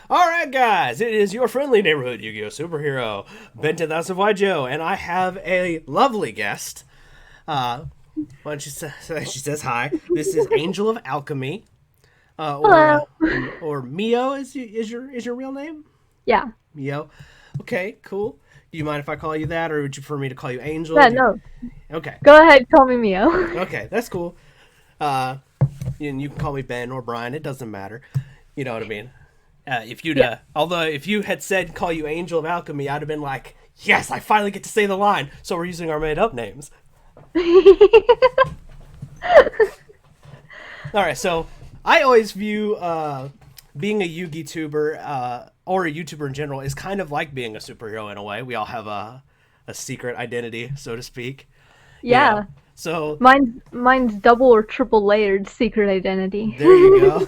Alright, guys, it is your friendly neighborhood Yu Gi Oh! Superhero, Ben 10,000 Joe, and I have a lovely guest. Uh, why don't you say, she says hi. This is Angel of Alchemy, uh, or, Hello. uh, or Mio is your real name? Yeah. Mio. Okay, cool. Do you mind if I call you that, or would you prefer me to call you Angel? Yeah, no. Okay, Go ahead, call me Mio. okay, that's cool. Uh, and you can call me Ben or Brian. It doesn't matter. You know what I mean. Yeah. Although if you had said call you Angel of Alchemy, I'd have been like, yes, I finally get to say the line. So we're using our made up names. All right, so I always view being a Yugi tuber or a YouTuber in general is kind of like being a superhero in a way. We all have a secret identity, so to speak. You know, Yeah. so Mine's double or triple layered secret identity. there you go.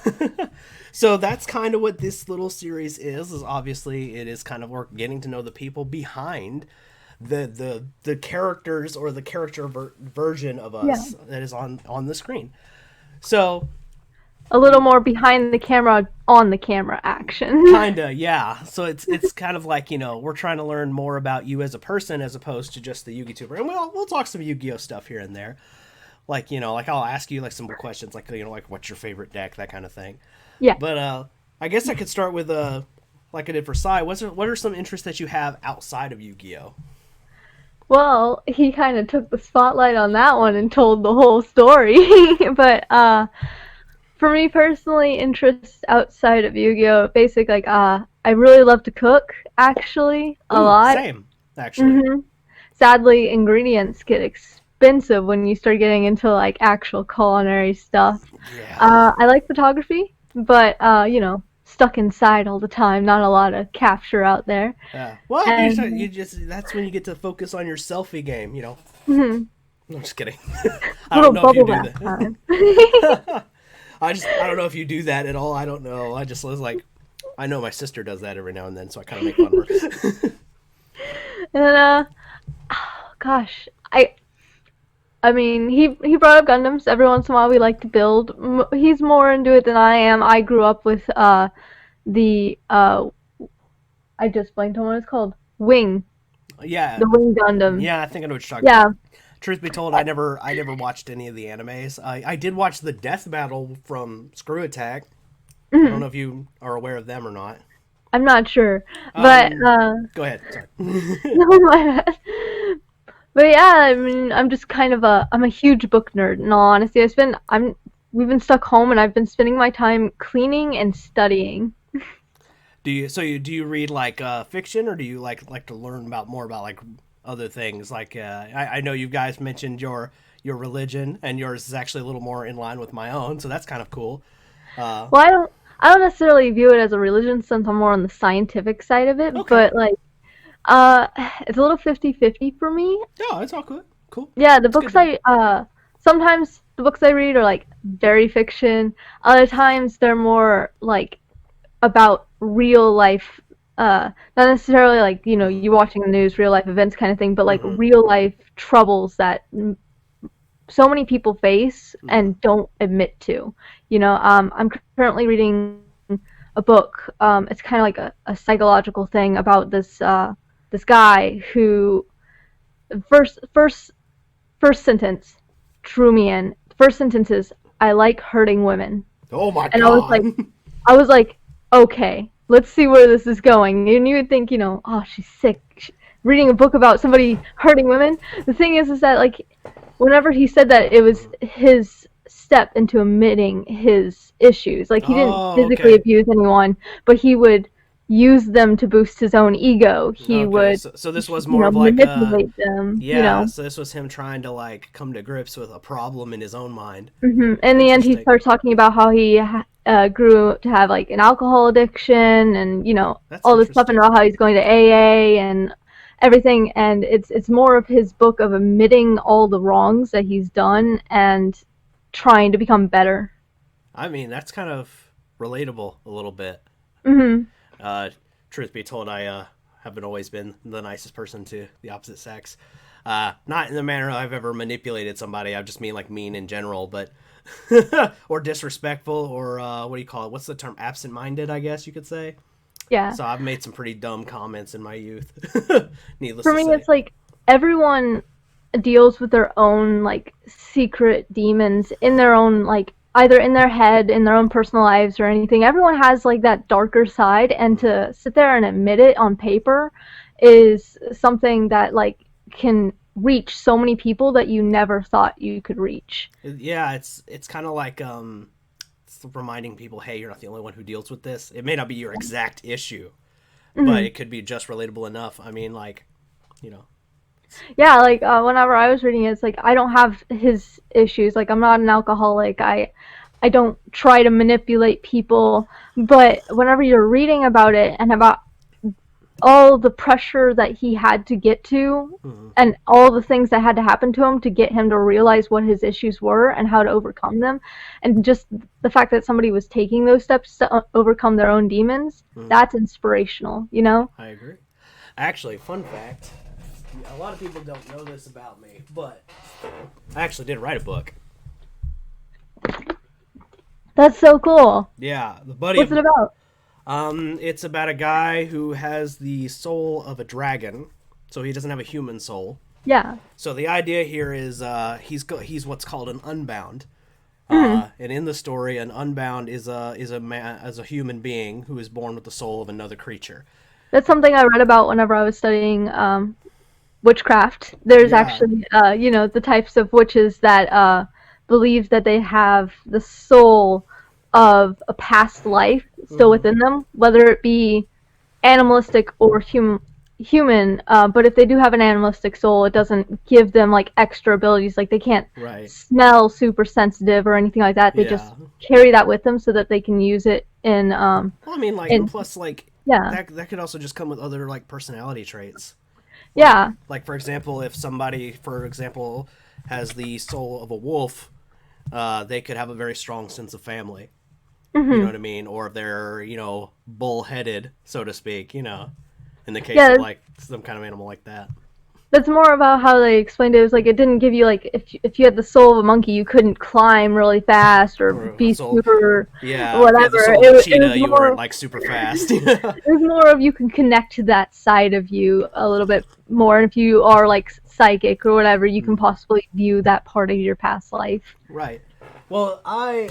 So that's kind of what this little series is obviously it is kind of work getting to know the people behind the characters or the character version of Yeah. us that is on the screen. So A little more behind the camera, on the camera action. kinda, yeah. So it's kind of like, we're trying to learn more about you as a person as opposed to just the Yugi tuber. And we'll talk some Yu-Gi-Oh stuff here and there. Like I'll ask you like simple questions like like what's your favorite deck, that kind of thing. Yeah. But I guess I could start with like I did for Sai. What are some interests that you have outside of Yu-Gi-Oh? Well, he kind of took the spotlight on that one and told the whole story. But for me personally, interests outside of Yu-Gi-Oh, basic like I really love to cook actually a Ooh, lot. same actually. Mhm. Sadly, ingredients get expensive when you start getting into like actual culinary stuff. Yeah. I like photography, but stuck inside all the time. Not a lot of capture out there. Yeah. Well, you And just that's when you get to focus on your selfie game. mhm, No, I'm just kidding. I don't little know if you bubble do bath that. time. I don't know if you do that at all. I don't know. I just was like, I know my sister does that every now and then, so I kind of make fun of her. And then gosh, I mean, he brought up Gundams. Every once in a while, we like to build. He's more into it than I am. I grew up with the I just blanked on what it's called. Wing, Yeah, the Wing Gundams. yeah. I think I know what you're talking about. Yeah. Truth be told, I never watched any of the animes. I did watch the Death Battle from Screw Attack. I don't Mhm. know if you are aware of them or not. I'm not sure, but Go ahead. Sorry. no, my bad. But yeah, I mean, I'm just kind of I'm a huge book nerd. In all honesty, we've been stuck home, and I've been spending my time cleaning and studying. Do you read like fiction or do you like to learn about more about like other things? Like I know you guys mentioned your religion and yours is actually a little more in line with my own, so that's kind of cool. Uh, Well, I don't necessarily view it as a religion since I'm more on the scientific side of it, okay. but like uh it's a little 50-50 for me. No, it's all good. Cool. Yeah, the It's good books to know. I sometimes the books I read are like very fiction. Other times they're more like about real life not necessarily like, you watching the news, real life events kind of thing, but like Mm-hmm. real life troubles that so many people face Mm-hmm. and don't admit to. I'm currently reading a book. It's kind of like a psychological thing about this guy who first first first sentence drew me in. First sentence is I like hurting women, Oh my and I was god. like, I was like, okay, let's see where this is going. And you would think, oh, she's sick. Reading a book about somebody hurting women. The thing is that like, whenever he said that, it was his step into admitting his issues. Like he didn't Oh, physically okay. abuse anyone, but he would use them to boost his own ego. He Okay. would, So this was more of like a manipulate them. yeah. So this was him trying to like come to grips with a problem in his own mind. In the end, he Interesting. starts talking about how he grew to have like an alcohol addiction, and That's all this stuff, and interesting. about how he's going to AA and everything. And it's more of his book of admitting all the wrongs that he's done and trying to become better. I mean, that's kind of relatable a little bit. Hmm. Uh, Truth be told, I haven't always been the nicest person to the opposite sex. Not in the manner I've ever manipulated somebody. I just mean like mean in general, but or disrespectful or what do you call it? What's the term? Absent-minded, I guess you could say. Yeah. So I've made some pretty dumb comments in my youth. Needless For to me, say. it's like everyone deals with their own like secret demons in their own like either in their head, in their own personal lives or anything. Everyone has like that darker side, and Mm. to sit there and admit it on paper is something that like can reach so many people that you never thought you could reach. Yeah, it's kind of like it's reminding people, hey, you're not the only one who deals with this. It may not be your exact issue, but Hmm. it could be just relatable enough. I mean, like, you know, Yeah, like whenever I was reading it, it's like I don't have his issues. Like I'm not an alcoholic. I don't try to manipulate people. But whenever you're reading about it and about all the pressure that he had to get to mm, and all the things that had to happen to him to get him to realize what his issues were and how to overcome them, and just the fact that somebody was taking those steps to overcome their own demons, mm, that's inspirational, you know? I agree. Actually, fun fact: a lot of people don't know this about me, but I actually did write a book. That's so cool. Yeah, the buddy What's of it about? it's about a guy who has the soul of a dragon, so he doesn't have a human soul. Yeah. So the idea here is he's what's called an unbound. Mhm. And in the story, an unbound is a human being who is born with the soul of another creature. That's something I read about whenever I was studying witchcraft. There's Yeah. actually, the types of witches that believe that they have the soul of a past life still Hmm. within them, whether it be animalistic or human. But if they do have an animalistic soul, it doesn't give them like extra abilities. Like they can't Right. smell super sensitive or anything like that. They Yeah. just carry that with them so that they can use it Well, I mean, like, and in plus, like, yeah, that could also just come with other like personality traits. Like, yeah. for example, if somebody, for example, has the soul of a wolf, they could have a very strong sense of family. You know Hmm. what I mean? Or if they're, bull-headed, so to speak. In the case of Yeah, like some kind of animal like that. that's more about how they explained it. It was like it didn't give you like if you had the soul of a monkey, you couldn't climb really fast or Or a be soul, super yeah. If you had the whatever. soul of a It was cheetah, you weren't more like super fast. it was more of you can connect to that side of you a little bit more. And if you are like psychic or whatever, you can possibly view that part of your past life. Right. Well,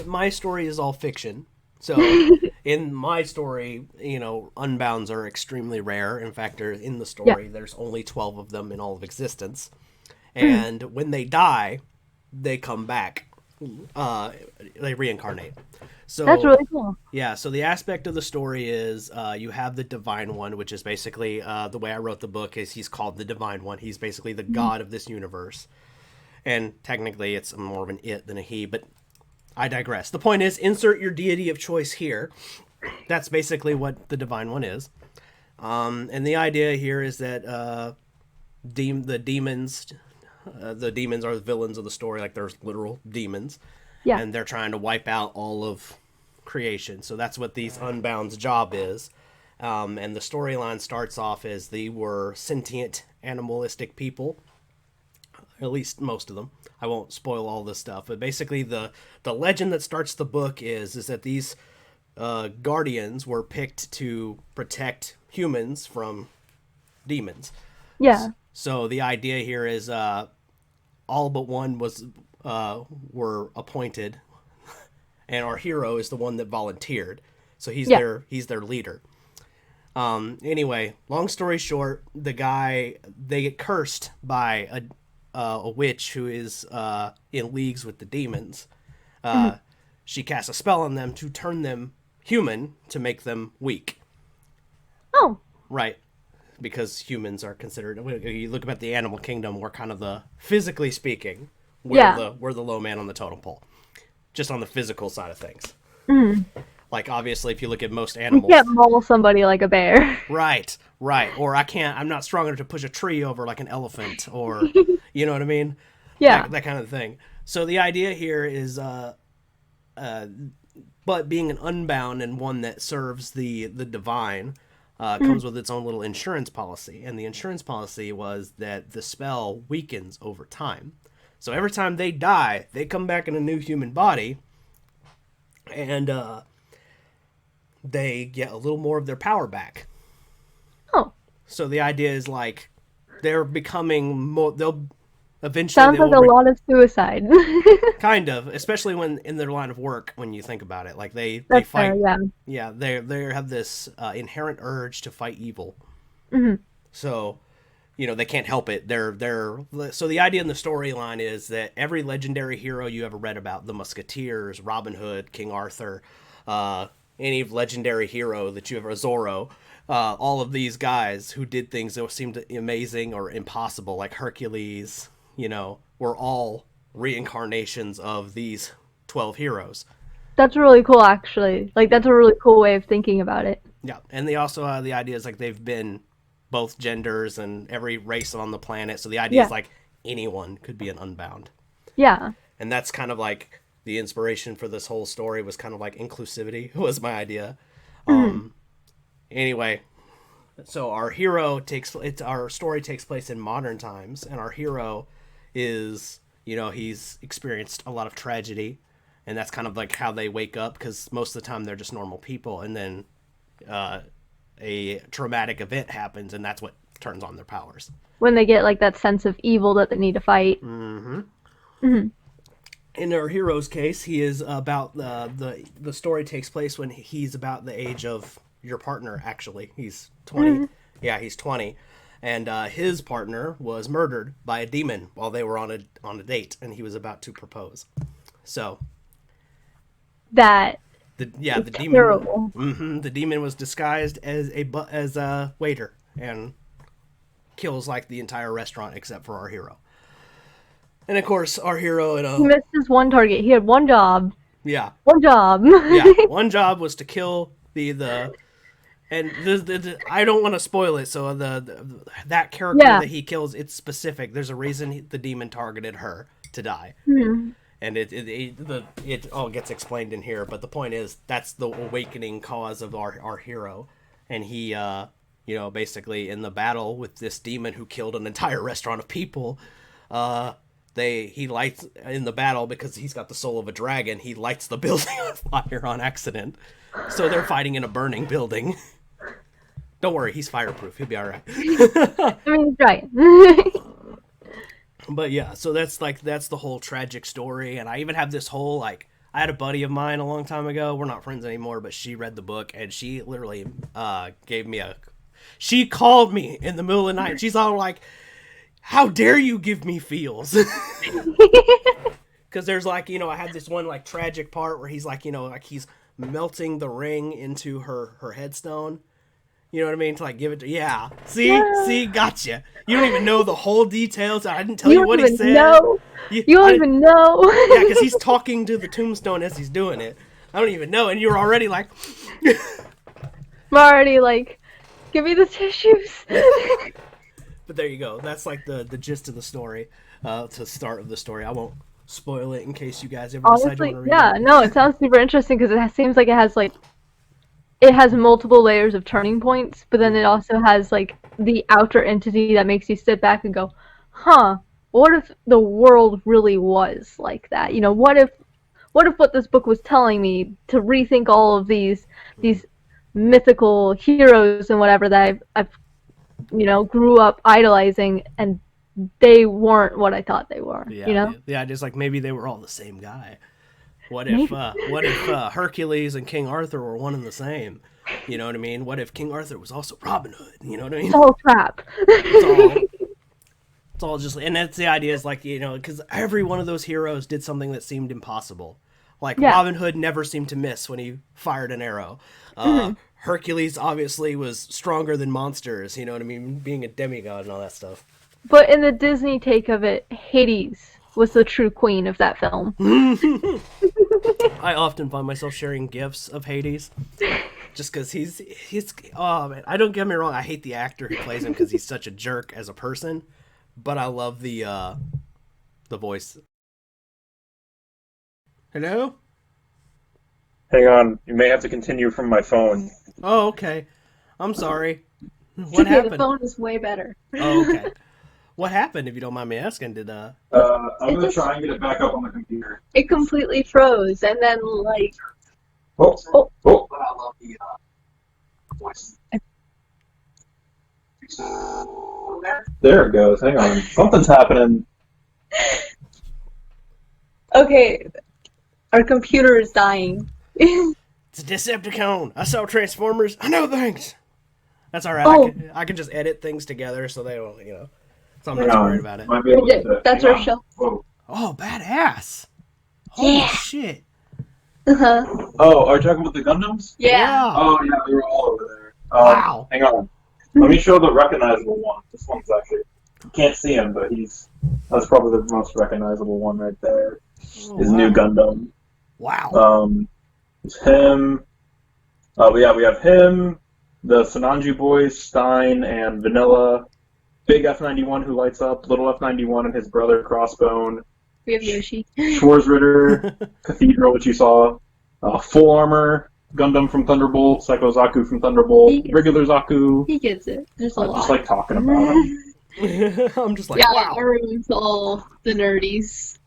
my story is all fiction. So in my story, unbounds are extremely rare. In fact, in the Yeah. story, there's only 12 of them in all of existence. Mm. And when they die, they come back. Uh, they reincarnate. That's So really cool. yeah, so the aspect of the story is you have the divine one, which is basically the way I wrote the book is he's called the divine one. He's basically the Mhm. god of this universe, and technically it's more of an it than a he. But I digress. The point is, insert your deity of choice here. That's basically what the divine one is. And the idea here is that the demons, the demons are the villains of the story. Like there's literal demons, Yeah. and they're trying to wipe out all of creation. So that's what these Unbound's job is. And the storyline starts off as they were sentient, animalistic people, at least most of them. I won't spoil all this stuff, but basically the legend that starts the book is that these guardians were picked to protect humans from demons. Yeah. So the idea here is all but one was were appointed, and our hero is the one that volunteered. So Yeah. he's their leader. Anyway, long story short, they get cursed by a witch who is in leagues with the demons. Mhm. She casts a spell on them to turn them human to make them weak. Oh. Right. Because humans are considered. You look at the animal kingdom, we're kind of the physically speaking, Yeah. we're the low man on the totem pole, just on the physical side of things. Mhm. Like obviously, if you look at most You animals, can't maul somebody like a bear. right, right, or I'm not strong enough to push a tree over like an elephant, or you know what I mean, Yeah. that kind of thing. So the idea here is, but being an unbound and one that serves the divine, Mhm. comes with its own little insurance policy. And the insurance policy was that the spell weakens over time. So every time they die, they come back in a new human body, and they get a little more of their power back. Oh, So the idea is like they're becoming more. They'll eventually sounds they like will a lot of suicide. kind of, especially when in their line of work. When you think about it, like they That's fair, fight. yeah. Yeah, they have this inherent urge to fight evil. Hmm. So they can't help it. They're so the idea in the storyline is that every legendary hero you ever read about, the Musketeers, Robin Hood, King Arthur, any legendary hero that you ever, Zorro, all of these guys who did things that seemed amazing or impossible, like Hercules, were all reincarnations of these 12 heroes. That's really cool, actually. Like, that's a really cool way of thinking about it. Yeah, and they also the idea is like they've been both genders and every race on the planet. So the idea Yeah. is like anyone could be an Unbound, Yeah. and that's kind of like the inspiration for this whole story was kind of like inclusivity was my idea. Hmm. Anyway, so our story takes place in modern times, and our hero is he's experienced a lot of tragedy, and that's kind of like how they wake up because most of the time they're just normal people, and then a traumatic event happens, and that's what turns on their powers. When they get, like, that sense of evil that they need to fight. Mm-hmm. Hmm. In our hero's case, he is about the story takes place when he's about the age of your partner. Actually, he's 20. Hmm. Yeah, he's 20, and his partner was murdered by a demon while they were on a date, and he was about to propose. So That the is demon. terrible. The demon was disguised as a waiter and kills like the entire restaurant except for our hero. And of course, our hero He missed his one target. He had one job. yeah, One job. yeah, one job was to kill the and I don't want to spoil it. So that character Yeah. that he kills, it's specific. There's a reason the demon targeted her to die. Hmm. And it all gets explained in here, but the point is that's the awakening cause of our hero, and he basically in the battle with this demon who killed an entire restaurant of people, he lights in the battle because he's got the soul of a dragon. He lights the building on fire on accident, so they're fighting in a burning building. Don't worry, he's fireproof. He'll be all right. I mean, right. But yeah, so that's the whole tragic story, and I even have this whole like I had a buddy of mine a long time ago. We're not friends anymore, but she read the book and she literally gave me she called me in the middle of the night. She's all like, "How dare you give me feels?" Because there's like I had this one like tragic part where he's like like he's melting the ring into her headstone. You know what I mean? To like give it to see, gotcha. You don't even know the whole details. I didn't tell you what he said. Know. You don't even know. Yeah, because he's talking to the tombstone as he's doing it. I don't even know, and you're already like, I'm already like, give me the tissues. But there you go. That's like the gist of the story. To start of the story. I won't spoil it in case you guys ever decide you Honestly, want to read yeah, it. no, it sounds super interesting because seems like it has multiple layers of turning points, but then it also has like the outer entity that makes you sit back and go, huh, what if the world really was like that? What if this book was telling me to rethink all of these mythical heroes and whatever that I've grew up idolizing, and they weren't what I thought they were, Yeah, yeah. Just like maybe they were all the same guy. What if Hercules and King Arthur were one and the same? You know what I mean? What if King Arthur was also Robin Hood? You know what I mean? It's all crap. It's all just, and that's the idea is like because every one of those heroes did something that seemed impossible. Like Yeah. Robin Hood never seemed to miss when he fired an arrow. Hercules obviously was stronger than monsters. You know what I mean? Being a demigod and all that stuff. But in the Disney take of it, Hades was the true queen of that film. I often find myself sharing gifs of Hades, just because he's oh man, I don't get me wrong, I hate the actor who plays him because he's such a jerk as a person, but I love the voice. Hello? Hang on, you may have to continue from my phone. Oh, okay. I'm sorry. What The happened? phone is way better. Oh, okay. What happened, if you don't mind me asking? Did I'm gonna try and get it back up on the computer. It completely froze, and then like Oh, Oh. oh. But I love the voice. There it goes. Hang on. Something's happening. Okay, our computer is dying. It's a Decepticon. I saw Transformers. I know things. That's all right. Oh. I can just edit things together so they don't, so I'm Hang not too on. worried about it. Might be able to, That's hang our on. show. Whoa. Oh, badass. Holy Yeah. shit. Uh-huh. Oh, are you talking about the Gundams? Yeah. Oh, yeah, they were all over there. Wow. Hang on. Let me show the recognizable one. This one's actually, you can't see him, but that's probably the most recognizable one right there. Oh, His wow. new Gundam. Wow. It's him. We have him, the Sananji boys, Stein and Vanilla, Big F91 who lights up, Little F91 and his brother Crossbone, We have Yoshi. Schwarzritter, Cathedral, which you saw, Full Armor, Gundam from Thunderbolt, Psycho Zaku from Thunderbolt, regular Zaku. He gets it. There's a I lot. just like talking about him. I'm just like, Yeah, wow. everyone's all the nerdies.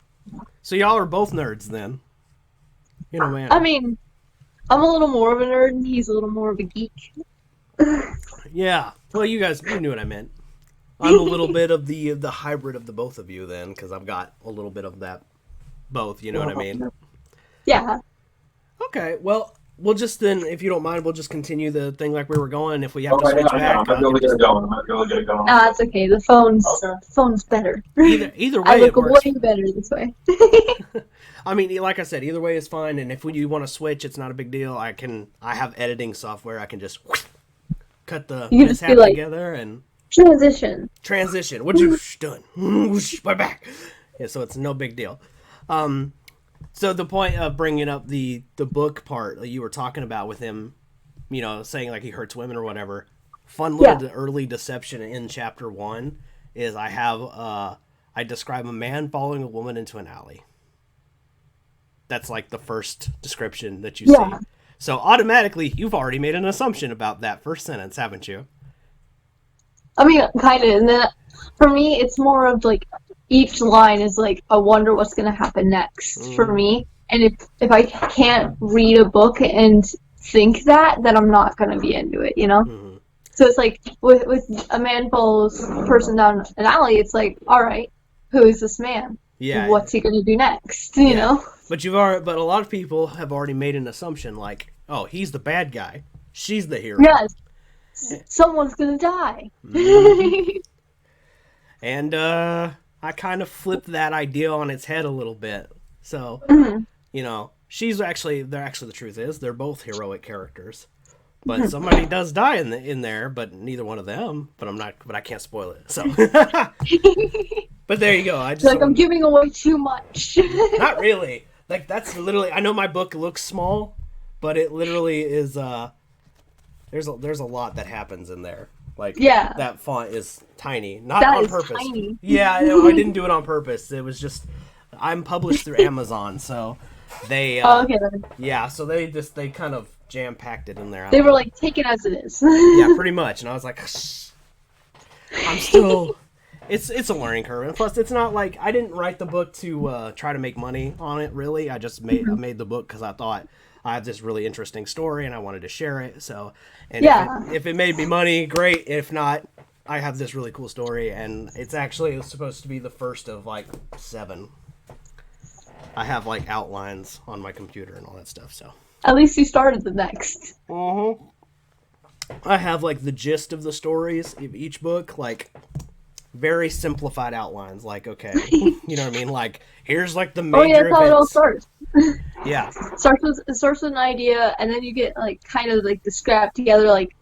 So y'all are both nerds then. Man. I mean, I'm a little more of a nerd and he's a little more of a geek. Yeah. Well, you knew what I meant. I'm a little bit of the hybrid of the both of you then, because I've got a little bit of that both. You know what I mean? Yeah. Okay. Well, we'll just then, if you don't mind, we'll just continue the thing like we were going. If we have Oh, to switch hang on, back, I might be able to get it going. Nah, it's okay. The phone's better. either way, I look it works. way better this way. I mean, like I said, either way is fine. And if you want to switch, it's not a big deal. I have editing software. I can just cut the You can just be mishap like- together and Transition. transition. What'd you done? Whoosh, we're back. Yeah, so it's no big deal. So the point of bringing up the book part that you were talking about with him, saying like he hurts women or whatever. Fun little early deception in chapter 1 is I describe a man following a woman into an alley. That's like the first description that you see. So automatically you've already made an assumption about that first sentence, haven't you? I mean, kind of. And then for me, it's more of like each line is like, I wonder what's going to happen next for me. And if I can't read a book and think that, then I'm not going to be into it, Mm-hmm. So it's like with a man follows a person down an alley, it's like, all right, who is this man? Yeah. What's he going to do next, you know? But but a lot of people have already made an assumption like, oh, he's the bad guy. She's the hero. Yes. Someone's going to die. Mm-hmm. And I kind of flipped that idea on its head a little bit. So, they're actually the truth is they're both heroic characters. But somebody does die in there, but neither one of them. But I can't spoil it. So, but there you go. I'm giving away too much. Not really. Like that's literally. I know my book looks small, but it literally is. There's a lot that happens in there. Like that font is tiny, not that on is purpose. Tiny. Yeah, I didn't do it on purpose. It was just I'm published through Amazon, so they. Okay. Then. Yeah, so they kind of jam packed it in there. They were like, take it as it is. Yeah, pretty much, and I was like, I'm still. It's a learning curve, and plus, it's not like I didn't write the book to try to make money on it. Really, I just made the book because I thought I have this really interesting story and I wanted to share it. So, and if it made me money, great. If not, I have this really cool story, and it's supposed to be the first of like 7. I have like outlines on my computer and all that stuff. So at least you started the next. I have like the gist of the stories of each book, like very simplified outlines. Like, okay, you know what I mean? Like, here's like the major that's how it all events. starts. Yeah. It starts with an idea, and then you get like kind of like the scrap together, like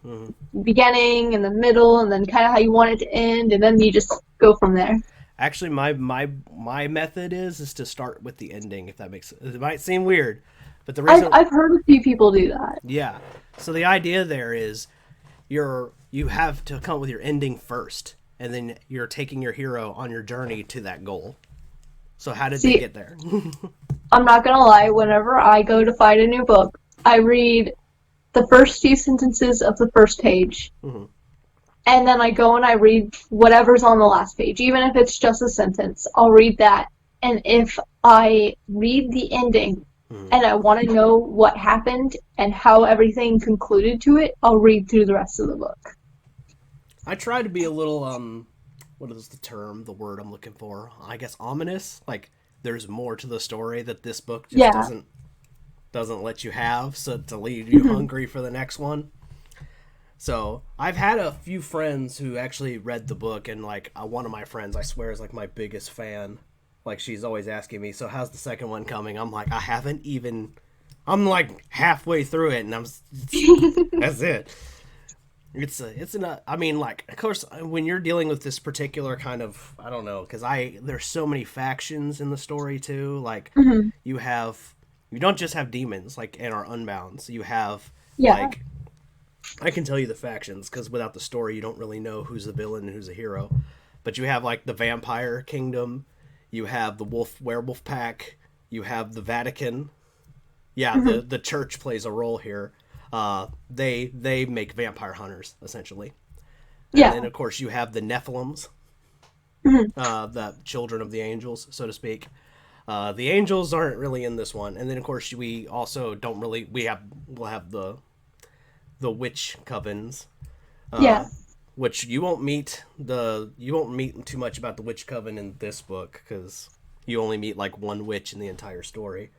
beginning and the middle, and then kind of how you want it to end, and then you just go from there. Actually, my method is to start with the ending. If that makes sense. It might seem weird, but the reason I've heard a few people do that. Yeah. So the idea there is you have to come up with your ending first, and then you're taking your hero on your journey to that goal. So how did they get there? I'm not gonna lie, whenever I go to find a new book, I read the first few sentences of the first page. And then I go and I read whatever's on the last page. Even if it's just a sentence, I'll read that. And if I read the ending and I want to know what happened and how everything concluded to it, I'll read through the rest of the book. I try to be a little what is the word I'm looking for? I guess ominous. Like there's more to the story that this book just doesn't let you have, so to leave you hungry for the next one. So I've had a few friends who actually read the book, and like one of my friends, I swear, is like my biggest fan. Like she's always asking me, so how's the second one coming? I'm like, I'm like halfway through it, and that's it. I mean, like, of course, when you're dealing with this particular kind of, I don't know, because there's so many factions in the story too. Like, you don't just have demons, like, and our Unbounds. You have, like, I can tell you the factions, because without the story, you don't really know who's the villain and who's a hero. But you have, like, the Vampire Kingdom, you have the Werewolf Pack, you have the Vatican. Yeah, the church plays a role here. They make vampire hunters, essentially. And then, of course, you have the Nephilims, the children of the angels, so to speak. The angels aren't really in this one. And then, of course, we also don't really... We'll have the witch covens. Which you won't meet too much about the witch coven in this book, because you only meet, like, one witch in the entire story.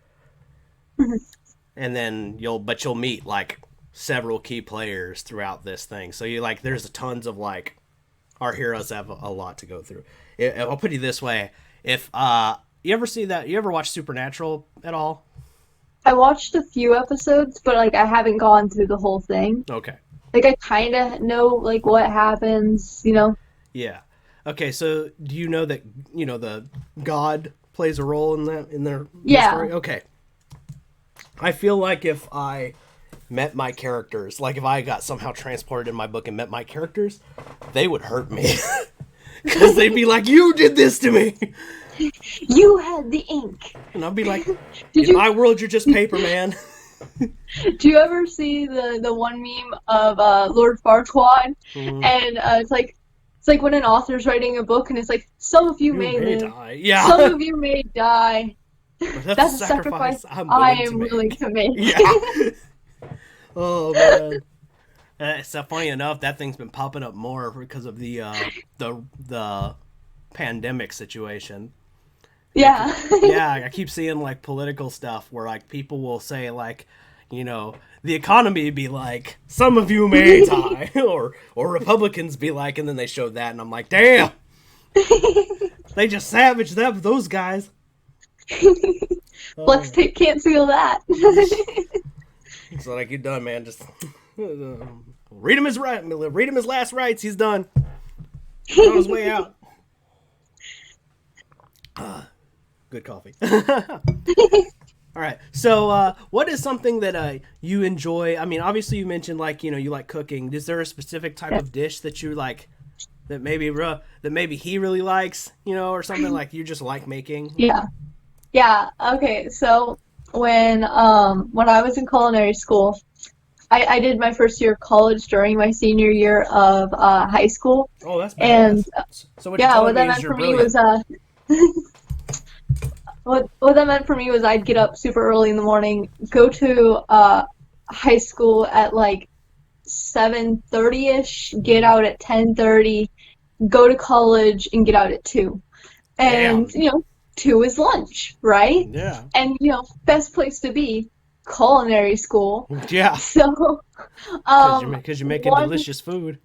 And then you'll meet like several key players throughout this thing. So there's tons of like, our heroes have a lot to go through. I'll put it this way: if you ever watch Supernatural at all? I watched a few episodes, but like I haven't gone through the whole thing. Okay. Like I kind of know like what happens, you know. Yeah. Okay. So do you know that the God plays a role in their story? Okay. I feel like if I met my characters, like if I got somehow transported in my book and met my characters, they would hurt me. Because they'd be like, you did this to me! You had the ink! And I'd be like, in my world, you're just paper, man. Do you ever see the one meme of Lord Farquaad? And it's like when an author's writing a book and it's like, some of you may live, die. Yeah. Some of you may die. That's a sacrifice I am willing to make. Yeah. Oh man. So funny enough, that thing's been popping up more because of the pandemic situation. Yeah. Yeah, I keep seeing like political stuff where like people will say like, the economy be like, some of you may die, or Republicans be like, and then they showed that, and I'm like, damn, they just savaged those guys. Flex tape can't feel that. So like, you're done, man. Just read him his last rites. He's done. He's on his way out. Good coffee. All right. So, what is something that you enjoy? I mean, obviously, you mentioned like you like cooking. Is there a specific type of dish that you like? That maybe he really likes, or something like you just like making? Yeah. Okay. So when I was in culinary school, I did my first year of college during my senior year of high school. Oh, that's badass. And so what that meant for me was what that meant for me was I'd get up super early in the morning, go to high school at like 7:30ish, get out at 10:30, go to college and get out at 2. And 2 is lunch, right? Yeah. And best place to be, culinary school. Yeah. So because you're making delicious food.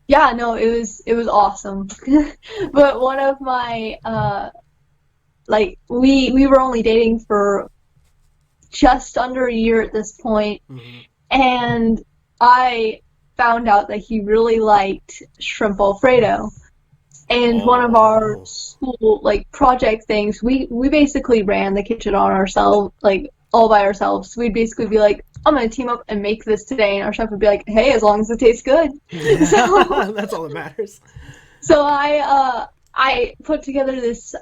Yeah, no, it was awesome. But one of my we were only dating for just under a year at this point, and I found out that he really liked shrimp Alfredo. And one of our school project things, we basically ran the kitchen on ourselves, all by ourselves. We'd basically be like, I'm gonna team up and make this today, and our chef would be like, hey, as long as it tastes good. So that's all that matters. So I put together this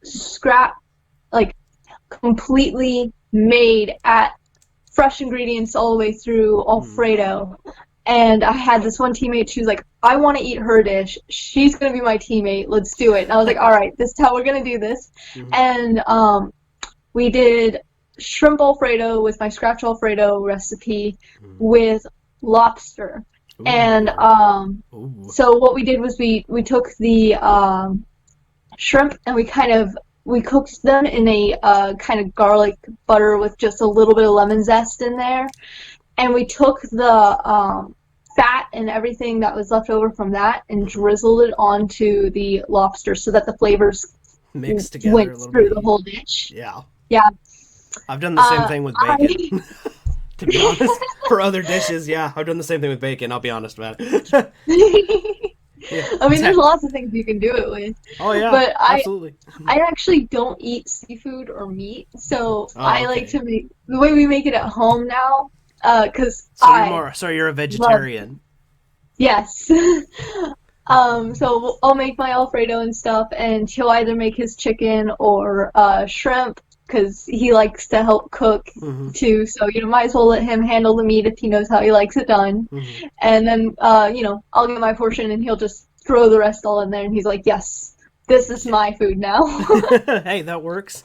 scrap, completely made at fresh ingredients all the way through Alfredo. And I had this one teammate, she was like, I want to eat her dish. She's going to be my teammate. Let's do it. And I was like, all right, this is how we're going to do this. And we did shrimp Alfredo with my scratch Alfredo recipe with lobster. Ooh. And Ooh. so what we did was we took the shrimp and we cooked them in a kind of garlic butter with just a little bit of lemon zest in there. And we took the fat and everything that was left over from that and drizzled it onto the lobster so that the flavors Mixed together a went little through bit. the whole dish. Yeah. Yeah. I've done the same thing with bacon. To be honest, for other dishes, yeah, I've done the same thing with bacon. I'll be honest about it. Yeah. I mean, there's lots of things you can do it with. Oh yeah, But absolutely. I actually don't eat seafood or meat, so Oh, I okay. like to make the way we make it at home now. Because So you're a vegetarian. Yes. So I'll make my Alfredo and stuff, and he'll either make his chicken or shrimp, because he likes to help cook Mm-hmm. too. So, might as well let him handle the meat if he knows how he likes it done. Mm-hmm. And then, I'll get my portion, and he'll just throw the rest all in there, and he's like, yes, this is my food now. Hey, that works.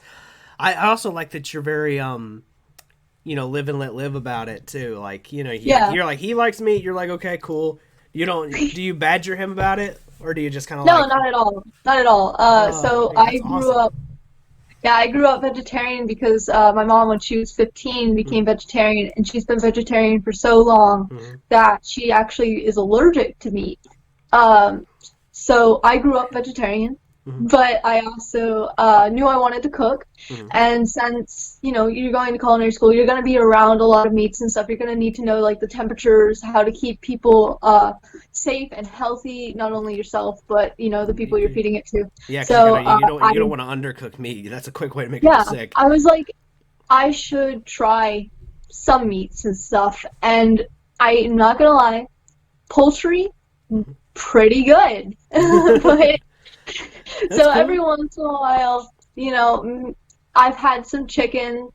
I also like that you're very live and let live about it too. Like, Yeah. you're like, he likes meat. You're like, okay, cool. Do you badger him about it, or do you just kind of No, like? not at all. Not at all. So Hey, I that's grew awesome. up. Yeah, I grew up vegetarian because my mom, when she was 15, became vegetarian, and she's been vegetarian for so long Mm-hmm. that she actually is allergic to meat. Um, so I grew up vegetarian, Mm-hmm. but I also knew I wanted to cook. Mm-hmm. And since, you're going to culinary school, you're going to be around a lot of meats and stuff. You're going to need to know, like, the temperatures, how to keep people safe and healthy, not only yourself, but, the people you're feeding it to. Yeah, because So you don't want to undercook meat. That's a quick way to make people yeah, sick. I was like, I should try some meats and stuff, and I'm not gonna lie, poultry, pretty good. But That's so cool. every once in a while, I've had some chicken,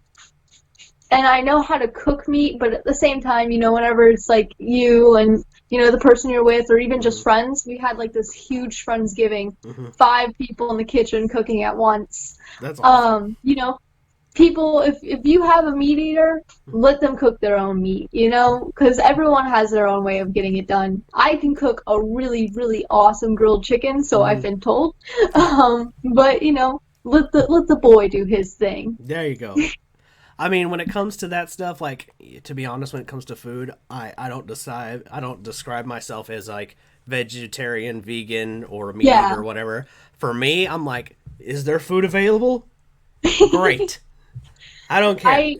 and I know how to cook meat, but at the same time, whenever it's like you and the person you're with, or even just friends, we had like this huge Friendsgiving, Mm-hmm. 5 people in the kitchen cooking at once. That's awesome. People, if you have a meat eater, let them cook their own meat, because everyone has their own way of getting it done. I can cook a really, really awesome grilled chicken, so I've been told. But let the boy do his thing. There you go. I mean, when it comes to that stuff, like, to be honest, when it comes to food, I don't describe myself as like vegetarian, vegan, or meat Yeah. eater or whatever. For me, I'm like, is there food available? Great. I don't care.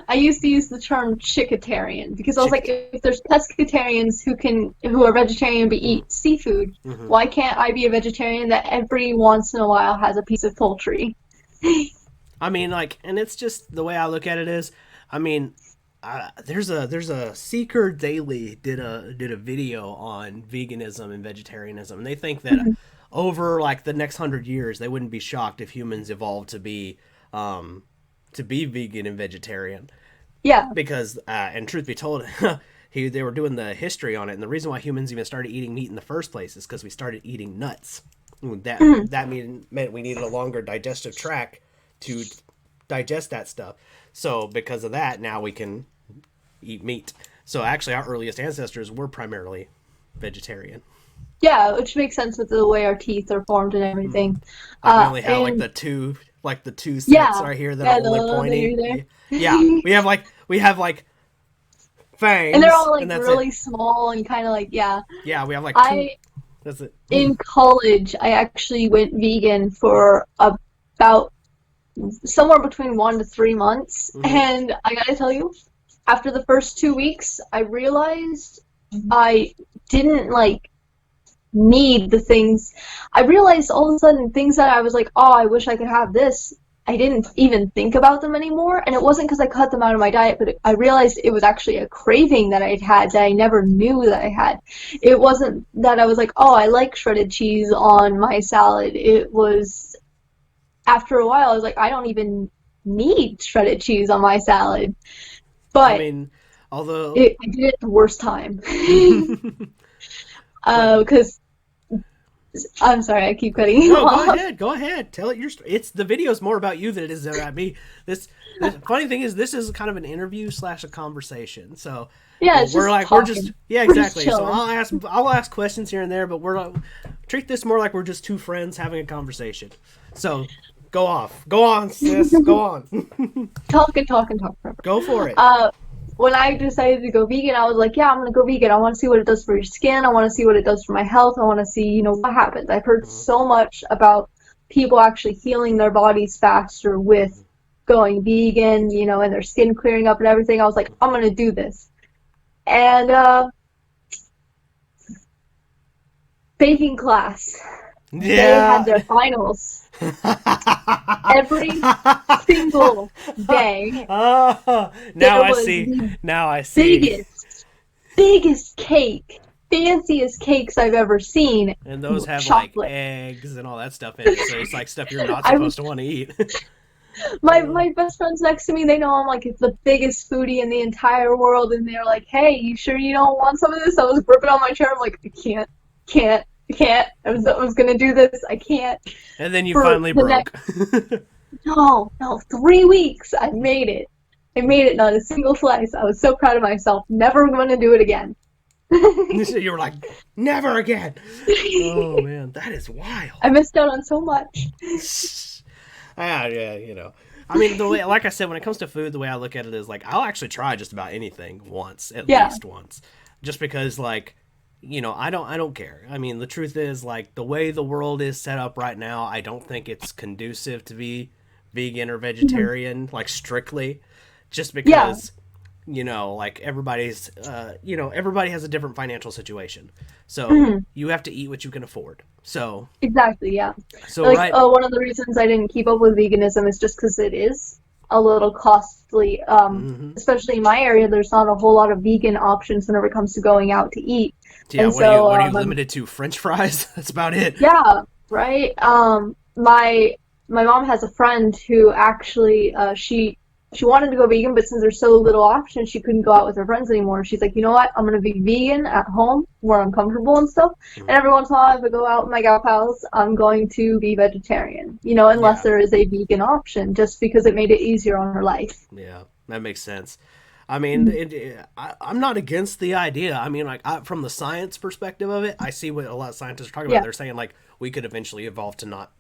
I used to use the term chickatarian because I was like, if there's pescatarians who are vegetarian but eat seafood, Mm-hmm. why can't I be a vegetarian that every once in a while has a piece of poultry? I mean, like, and it's just the way I look at it is, I mean, there's a Seeker Daily did a video on veganism and vegetarianism, and they think that over like the next 100 years, they wouldn't be shocked if humans evolved to be vegan and vegetarian. Yeah. Because and truth be told, they were doing the history on it, and the reason why humans even started eating meat in the first place is because we started eating nuts. That meant we needed a longer digestive tract to digest that stuff. So because of that, now we can eat meat. So actually, our earliest ancestors were primarily vegetarian. Yeah, which makes sense with the way our teeth are formed and everything. Like we only have And like the two sets yeah, right here that yeah, are only they're pointy. there. Yeah, we have like fangs, And they're all like that's really it. small and kind of like, yeah. Yeah, we have like two. That's it. In college, I actually went vegan for about somewhere between 1 to 3 months. And I gotta tell you, after the first 2 weeks, I realized I didn't need the things. I realized all of a sudden things that I was like, oh, I wish I could have this. I didn't even think about them anymore, and it wasn't because I cut them out of my diet, but I realized it was actually a craving that I'd had that I never knew that I had. It wasn't that I was like, oh, I like shredded cheese on my salad. It was, after a while, I was like, I don't even need shredded cheese on my salad. But I mean, although I did it at the worst time. Because I'm sorry, I keep cutting you No, off. go ahead. Tell it your story. It's the video's more about you than it is about me. The funny thing is, this is kind of an interview / a conversation. So Yeah, it's just we're talking. just yeah, We're just exactly. So chilling. I'll ask questions here and there, but treat this more like we're just two friends having a conversation. So go on, sis, go on, Talk and talk and talk forever. go for it. When I decided to go vegan, I was like, yeah, I'm gonna go vegan. I want to see what it does for your skin. I want to see what it does for my health. I want to see, what happens. I've heard so much about people actually healing their bodies faster with going vegan, and their skin clearing up and everything. I was like, I'm gonna do this. And baking class, they had their finals every single day. Oh, There now I was see. the Now I see. biggest cake, fanciest cakes I've ever seen. And those have like Chocolate. eggs and all that stuff in it, so it's like stuff you're not I supposed to want to eat. my best friends next to me, they know I'm like the biggest foodie in the entire world, and they're like, "Hey, you sure you don't want some of this?" I was gripping on my chair. I'm like, I can't. I was gonna do this. I can't. And then you For finally the broke. No, 3 weeks. I made it. I made it, not a single slice. I was so proud of myself. Never gonna do it again. You were like, never again. Oh man, that is wild. I missed out on so much. Yeah. I mean, the way, like I said, when it comes to food, the way I look at it is like I'll actually try just about anything once, at least once, just because like, I don't care. I mean, the truth is like the way the world is set up right now, I don't think it's conducive to be vegan or vegetarian, like strictly, just because. Like everybody's, everybody has a different financial situation. So you have to eat what you can afford. So Exactly, yeah. so Like, right. one of the reasons I didn't keep up with veganism is just because it is a little costly. Especially in my area, there's not a whole lot of vegan options whenever it comes to going out to eat. Yeah, And what are you so, what are you limited to? French fries? That's about it. yeah, right. My mom has a friend who actually she wanted to go vegan, but since there's so little options, she couldn't go out with her friends anymore. She's like, you know what? I'm gonna be vegan at home where I'm comfortable and stuff. And every once in a while, if I go out with my gal pals, I'm going to be vegetarian. Unless Yeah. there is a vegan option, just because it made it easier on her life. Yeah, that makes sense. I mean, I'm not against the idea. I mean, like from the science perspective of it, I see what a lot of scientists are talking about. Yeah. They're saying like we could eventually evolve to not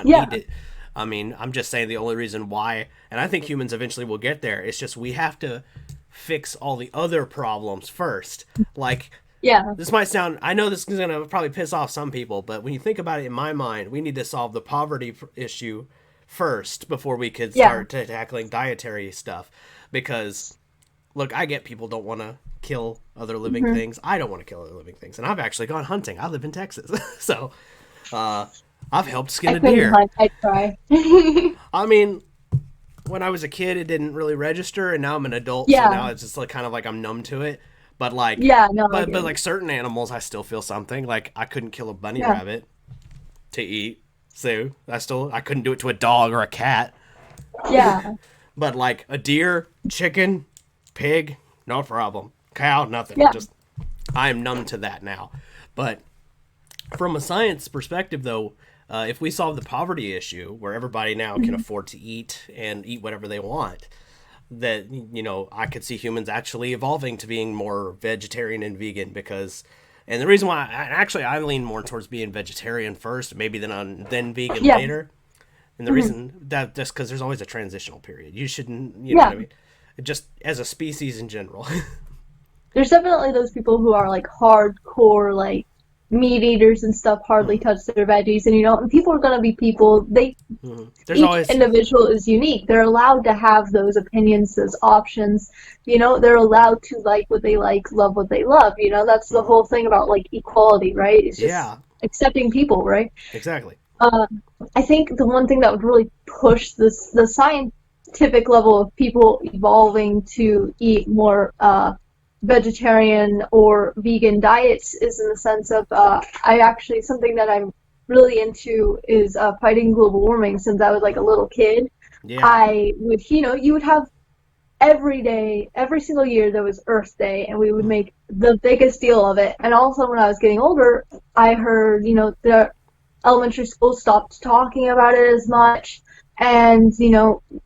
Yeah. need it. I mean, I'm just saying the only reason why, and I think humans eventually will get there. It's just we have to fix all the other problems first. Like Yeah. this might sound, I know this is going to probably piss off some people, but when you think about it, in my mind, we need to solve the poverty issue first before we could start tackling dietary stuff. Because, look, I get people don't want to kill other living things. I don't want to kill other living things. And I've actually gone hunting. I live in Texas. So, I've helped skin I a couldn't deer. hunt. I'd try. I mean, when I was a kid, it didn't really register, and now I'm an adult, Yeah. so now it's just like kind of like I'm numb to it. But like, Yeah, no, I but get it. like certain animals, I still feel something. Like I couldn't kill a bunny Yeah. rabbit to eat, so I couldn't do it to a dog or a cat. Yeah. But like a deer, chicken, pig, no problem. Cow, nothing. Yeah. Just I am numb to that now. But from a science perspective, though, if we solve the poverty issue, where everybody now can afford to eat and eat whatever they want, that I could see humans actually evolving to being more vegetarian and vegan because. And the reason why I lean more towards being vegetarian first, maybe then vegan Yeah. later. And the reason that just because there's always a transitional period. You shouldn't, know Yeah. what I mean? Just as a species in general. There's definitely those people who are like hardcore, like meat eaters and stuff, hardly touch their veggies, and people are gonna be people. There's Each always individual is unique. They're allowed to have those opinions, those options. They're allowed to like what they like, love what they love. That's the whole thing about like equality, right? It's just accepting people, right? exactly. I think the one thing that would really push the scientific level of people evolving to eat more vegetarian or vegan diets is in the sense of something that I'm really into is fighting global warming. Since I was like a little kid, Yeah. I would you would have every day, every single year there was Earth Day, and we would make the biggest deal of it. And also, when I was getting older, I heard, the elementary schools stopped talking about it as much, and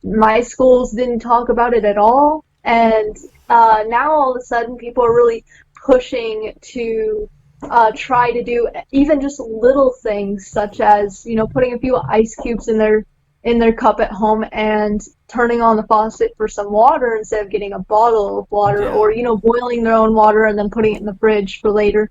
my schools didn't talk about it at all. And now all of a sudden, people are really pushing to try to do even just little things, such as putting a few ice cubes in their cup at home and turning on the faucet for some water instead of getting a bottle of water, Yeah. or boiling their own water and then putting it in the fridge for later.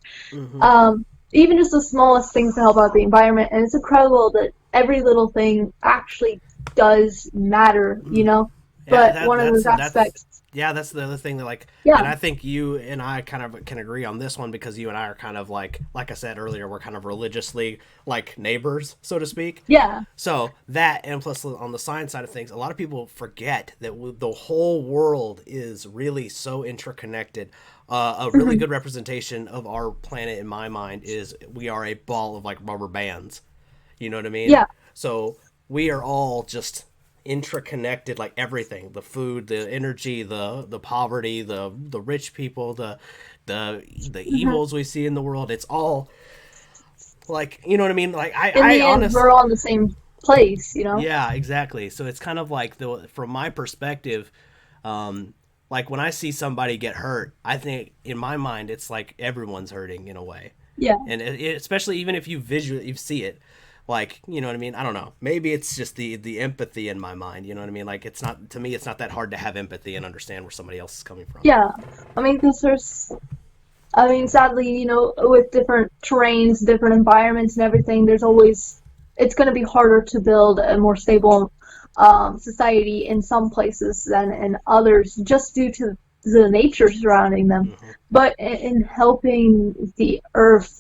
Even just the smallest things to help out the environment. And it's incredible that every little thing actually does matter, Yeah, but one of those aspects. that's the other thing that and Yeah. I think you and I kind of can agree on this one, because you and I are kind of like I said earlier, we're kind of religiously like neighbors, so to speak. Yeah. So that, and plus on the science side of things, a lot of people forget that the whole world is really so interconnected. A really good representation of our planet, in my mind, is we are a ball of like rubber bands. You know what I mean? Yeah. So we are all just intraconnected, like everything: the food, the energy, the poverty, the rich people, the evils we see in the world. It's all like, you know what I mean? Like In I the end, honestly, we're all in the same place, yeah, exactly. So it's kind of like from my perspective, like when I see somebody get hurt, I think in my mind it's like everyone's hurting in a way. Yeah. And especially even if you see it, like, you know what I mean? I don't know. Maybe it's just the empathy in my mind. You know what I mean? Like, it's not, to me, it's not that hard to have empathy and understand where somebody else is coming from. Yeah. I mean, sadly, with different terrains, different environments and everything, it's going to be harder to build a more stable society in some places than in others, just due to the nature surrounding them. But in helping the earth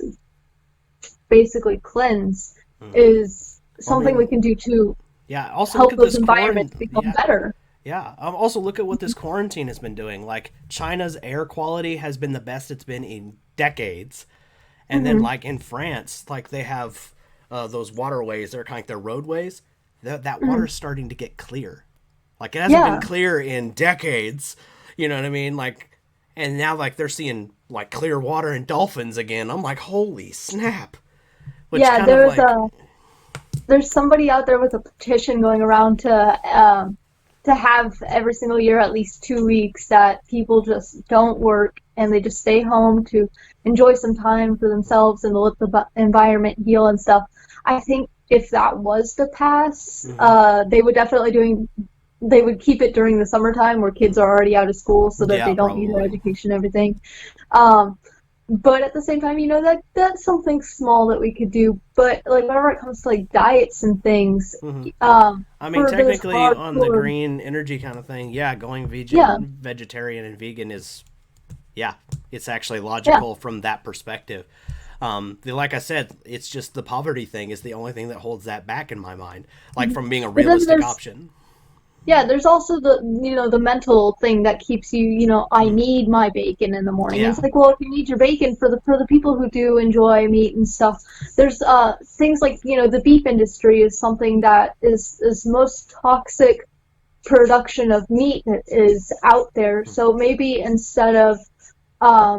basically cleanse is something we can do to also help look at those this environments become better. Yeah. Also look at what this quarantine has been doing. Like, China's air quality has been the best it's been in decades. And then like in France, like they have those waterways, they're kind of like their roadways. That water's starting to get clear. Like, it hasn't been clear in decades. You know what I mean? Like, and now like they're seeing like clear water and dolphins again. I'm like, holy snap. Which Yeah, there's somebody out there with a petition going around to have every single year at least 2 weeks that people just don't work and they just stay home to enjoy some time for themselves and to let the environment heal and stuff. I think if that was to pass, they would keep it during the summertime where kids are already out of school, so that they don't need their education and everything. But at the same time, that's something small that we could do. But like whenever it comes to like diets and things, I mean, technically on the green energy kind of thing, going vegetarian and vegan is, it's actually logical from that perspective. Like I said, it's just the poverty thing is the only thing that holds that back in my mind, like from being a realistic option. Yeah, there's also the mental thing that keeps you, I need my bacon in the morning. Yeah. It's like, well, if you need your bacon for the people who do enjoy meat and stuff, there's things like, the beef industry is something that is most toxic production of meat that is out there. So maybe instead of,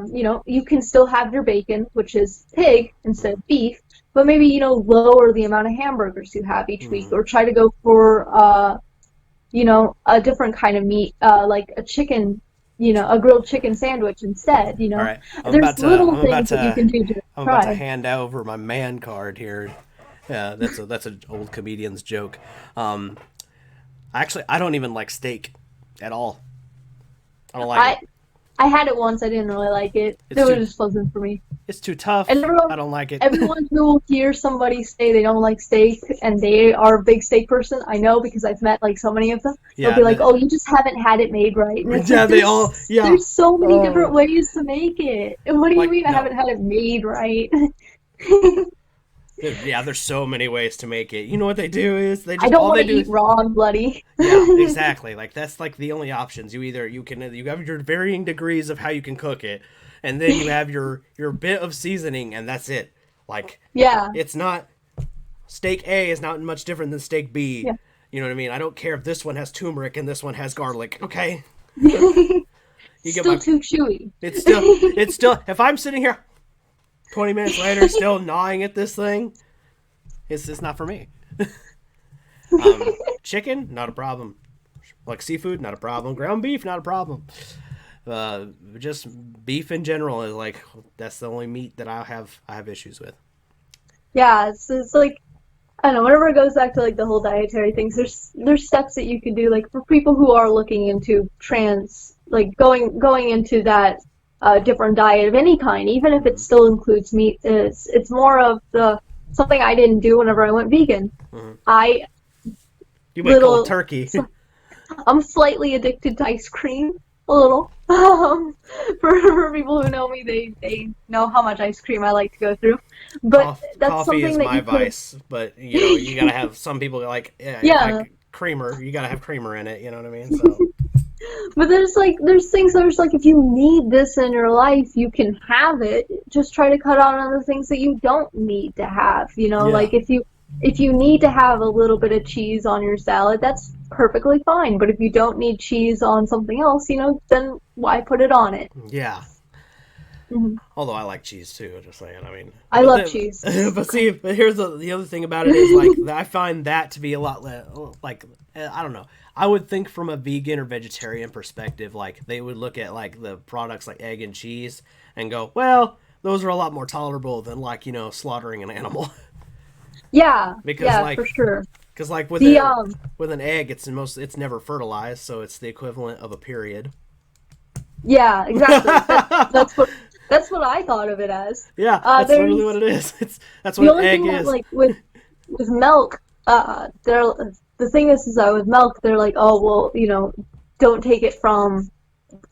you can still have your bacon, which is pig instead of beef, but maybe, lower the amount of hamburgers you have each week, or try to go for, a different kind of meat, like a chicken, a grilled chicken sandwich instead, All right. There's little things that you can do to I'm try. about to hand over my man card here. Yeah, that's an old comedian's joke. Actually, I don't even like steak at all. I don't like it. I had it once. I didn't really like it. It was just pleasant for me. It's too tough. And I don't like it. Everyone who will hear somebody say they don't like steak and they are a big steak person, I know because I've met like so many of them. They'll be like, "Oh, you just haven't had it made right." And it's there's so many different ways to make it. And what do you mean I haven't had it made right? Yeah, there's so many ways to make it. You know what they do is they just I don't want to eat raw and bloody. Yeah, exactly. Like that's like the only options. You have your varying degrees of how you can cook it, and then you have your bit of seasoning, and that's it. Like, it's not, steak A is not much different than steak B. Yeah. You know what I mean? I don't care if this one has turmeric and this one has garlic. Okay, You get Still my, too chewy. it's still, if I'm sitting here 20 minutes later still gnawing at this thing, it's just not for me. Chicken, not a problem. Like seafood, not a problem. Ground beef, not a problem. Just beef in general is like, that's the only meat that I have issues with. Yeah, it's like, I don't know, whenever it goes back to like the whole dietary things, there's steps that you can do, like for people who are looking into like going into that different diet of any kind, even if it still includes meat. It's more of the something I didn't do whenever I went vegan. I You went cold turkey. I'm slightly addicted to ice cream, a little. For people who know me, they know how much ice cream I like to go through. But that's Coffee something is that my you could. vice, but you gotta have some people like Yeah. creamer. You gotta have creamer in it. You know what I mean? So But there's things that are just like, if you need this in your life, you can have it. Just try to cut out on the things that you don't need to have. yeah, Like if you need to have a little bit of cheese on your salad, that's perfectly fine. But if you don't need cheese on something else, then why put it on it? yeah. Mhm. Although I like cheese too, just saying. I mean, I love cheese. But see, but here's the other thing about it is like I find that to be a lot like I don't know. I would think from a vegan or vegetarian perspective, like they would look at like the products like egg and cheese and go, well, those are a lot more tolerable than like slaughtering an animal. Yeah, Because yeah, like for sure. because like The with an egg, it's never fertilized, so it's the equivalent of a period. Yeah, exactly. That's what I thought of it as. Yeah, that's There's literally what it is. That's the what an only egg thing that is. like with milk, they're the thing is that with milk they're like, oh well, don't take it from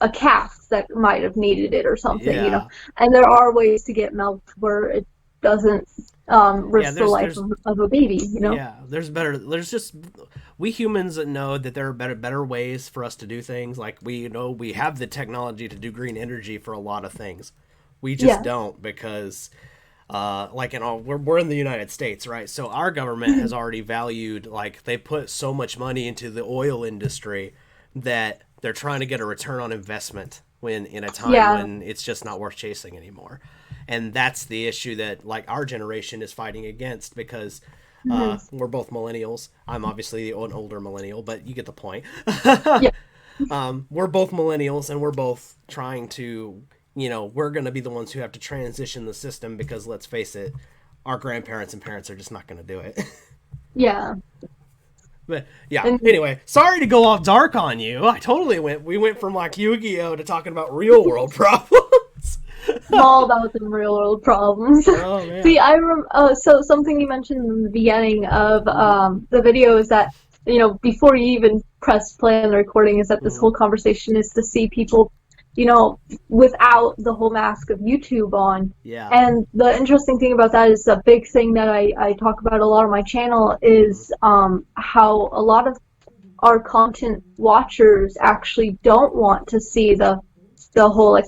a calf that might have needed it or something. Yeah. And there are ways to get milk where it doesn't risk the life there's of a baby. Yeah, there's just we humans know that there are better ways for us to do things. Like we have the technology to do green energy for a lot of things. We just Yeah. don't because like we're in the United States, right? So our government has already valued, like they put so much money into the oil industry that they're trying to get a return on investment when in a time Yeah. when it's just not worth chasing anymore. And that's the issue that like our generation is fighting against because we're both millennials. I'm obviously an older millennial, but you get the point. Yeah. We're both millennials and we're both trying to, we're going to be the ones who have to transition the system because let's face it, our grandparents and parents are just not going to do it. Yeah. But yeah, And- anyway, sorry to go off dark on you. We went from like Yu-Gi-Oh to talking about real world problems. It's all about the real world problems. Oh man. See, so something you mentioned in the beginning of the video is that, before you even press play on the recording, is that this whole conversation is to see people, without the whole mask of YouTube on. Yeah. And the interesting thing about that is a big thing that I talk about a lot on my channel is how a lot of our content watchers actually don't want to see the whole like,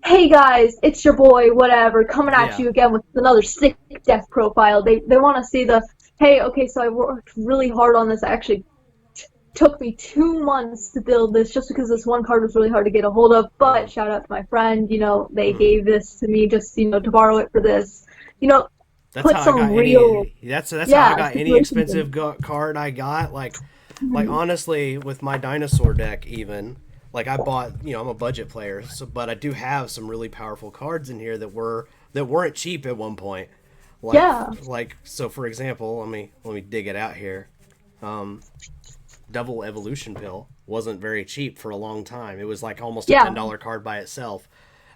hey guys, it's your boy, whatever, coming at Yeah. you again with another stick death profile. They want to see the, hey, okay, so I worked really hard on this. I actually took me 2 months to build this just because this one card was really hard to get a hold of. But shout out to my friend, they gave this to me just, to borrow it for this. That's put how some I got real. that's how Yeah, I got any situation. expensive card I got. Like honestly, with my dinosaur deck, even like I bought. I'm a budget player, but I do have some really powerful cards in here that weren't cheap at one point. Like, Yeah. Like so, for example, let me dig it out here. Double Evolution Pill wasn't very cheap for a long time. It was like almost a Yeah. $10 card by itself.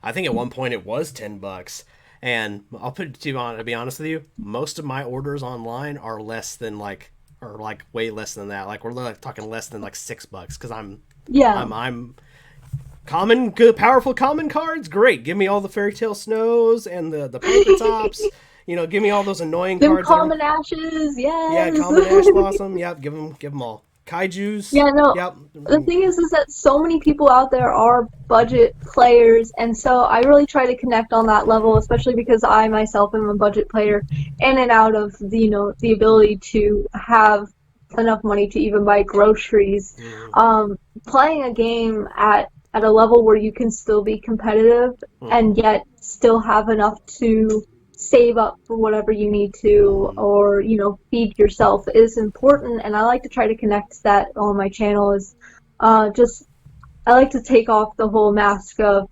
I think at one point it was $10. And I'll put it to you on to be honest with you, most of my orders online are less than way less than that. Like we're like talking less than like $6 because I'm common, good, powerful common cards. Great, give me all the Fairy Tale Snows and the Paper Tops. Give me all those annoying Them cards. common ashes, yes. Yeah, common Ash Blossom. Yep, give them all. Kaiju's. Yeah, no. Yep. The thing is that so many people out there are budget players, and so I really try to connect on that level, especially because I myself am a budget player, in and out of the ability to have enough money to even buy groceries. Mm-hmm. Playing a game at a level where you can still be competitive and yet still have enough to save up for whatever you need to, or feed yourself is important. And I like to try to connect that on my channel. Is just I like to take off the whole mask of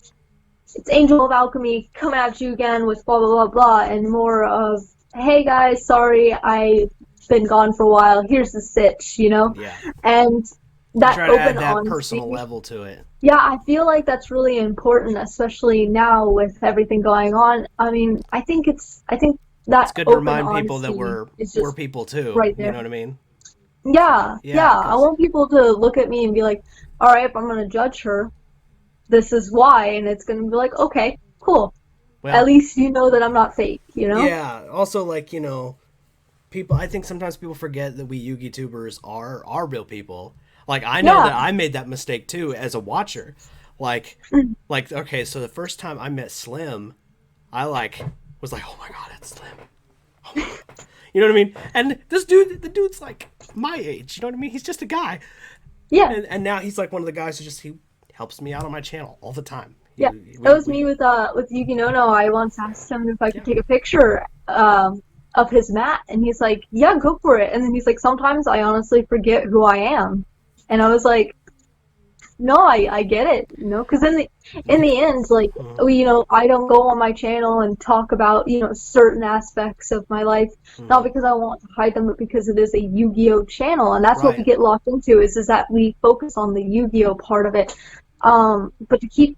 it's Angel of Alchemy coming at you again with blah blah blah blah, and more of, hey guys, sorry I've been gone for a while, here's the sitch, Yeah. and You that try to add open that honesty. personal level to it. Yeah, I feel like that's really important, especially now with everything going on. I mean, I think that It's good to open remind people that honesty is we're just people too. right You there. know what I mean? Yeah, Yeah, I want people to look at me and be like, all right, if I'm going to judge her, this is why, and it's going to be like, okay, cool. Well, At least you know that I'm not fake, Yeah. Also, like, people. I think sometimes people forget that we Yugi tubers are real people. Like, I know that I made that mistake too as a watcher. Like, okay, so the first time I met Slim, I was like, oh my god, that's Slim. Oh my god. You know what I mean? And the dude's like my age. You know what I mean? He's just a guy. Yeah. And now he's like one of the guys he helps me out on my channel all the time. Yeah, that was me with Yugi No. I once asked him if I could take a picture of his mat, and he's like, "Yeah, go for it." And then he's like, "Sometimes I honestly forget who I am," and I was like, "No, I get it, because in the end, like, I don't go on my channel and talk about certain aspects of my life, not because I want to hide them, but because it is a Yu-Gi-Oh channel, and that's what we get locked into is that we focus on the Yu-Gi-Oh part of it, but to keep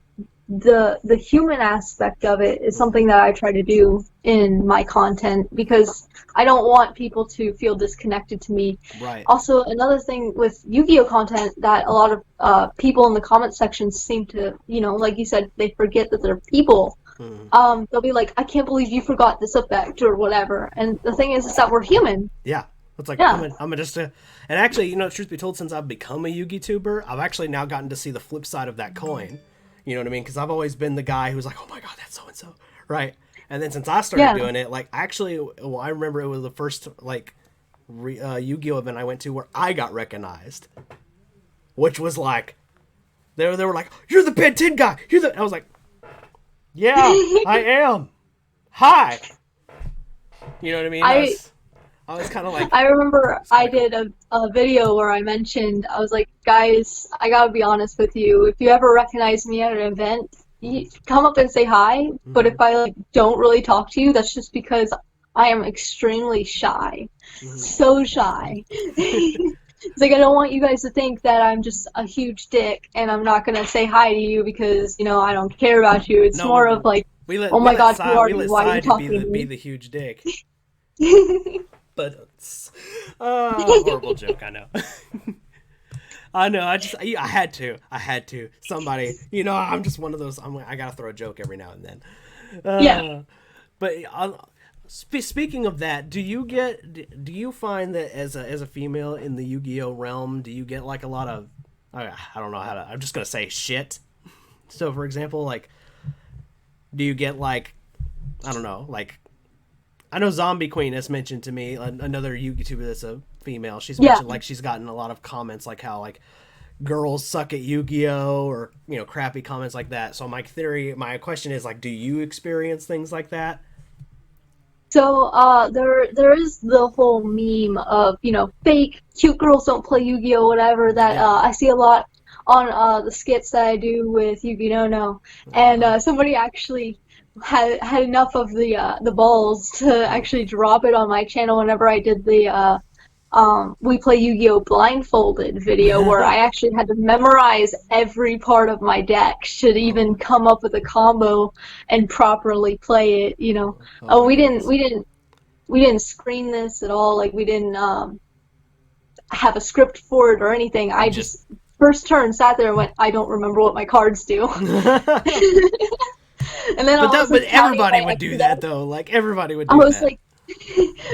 the human aspect of it is something that I try to do in my content because I don't want people to feel disconnected to me. Right. Also, another thing with Yu-Gi-Oh content that a lot of people in the comment section seem to, like you said, they forget that they're people. They'll be like, I can't believe you forgot this effect or whatever. And the thing is that we're human. Yeah. It's like, I'm just a... And actually, truth be told, since I've become a Yugi tuber, I've actually now gotten to see the flip side of that coin. You know what I mean? Because I've always been the guy who's like, oh my god, that's so-and-so. Right? And then since I started doing it, like, actually, I remember it was the first, like, Yu-Gi-Oh event I went to where I got recognized. Which was like, they were like, you're the Ben 10 guy! I was like, yeah, I am. Hi! You know what I mean? I was kind of like... I remember I did a video where I mentioned, I was like, guys, I gotta be honest with you. If you ever recognize me at an event, you come up and say hi. But if I don't really talk to you, that's just because I am extremely shy. So shy. It's like, I don't want you guys to think that I'm just a huge dick and I'm not gonna say hi to you because, I don't care about you. It's more of like, oh my god, who are you? Why are you talking to me? Be the huge dick. But horrible joke, I know. I know. I had to. Somebody, I'm just one of those. I gotta throw a joke every now and then. Yeah. But speaking of that, do you find that as a female in the Yu-Gi-Oh realm, do you get like a lot of, I don't know how to. I'm just gonna say shit. So, for example, like, do you get like, I don't know, like. I know Zombie Queen has mentioned to me, another YouTuber that's a female, she's mentioned like she's gotten a lot of comments like how like girls suck at Yu-Gi-Oh or crappy comments like that. So my question is like, do you experience things like that? So there is the whole meme of fake cute girls don't play Yu-Gi-Oh whatever that I see a lot on the skits that I do with Yu-Gi-Oh No, and somebody actually had enough of the balls to actually drop it on my channel whenever I did the we play Yu-Gi-Oh blindfolded video where I actually had to memorize every part of my deck to even come up with a combo and properly play it. We didn't screen this at all. Like, we didn't have a script for it or anything. I just first turn sat there and went, I don't remember what my cards do. And then but everybody would do that though. Like, everybody would do that.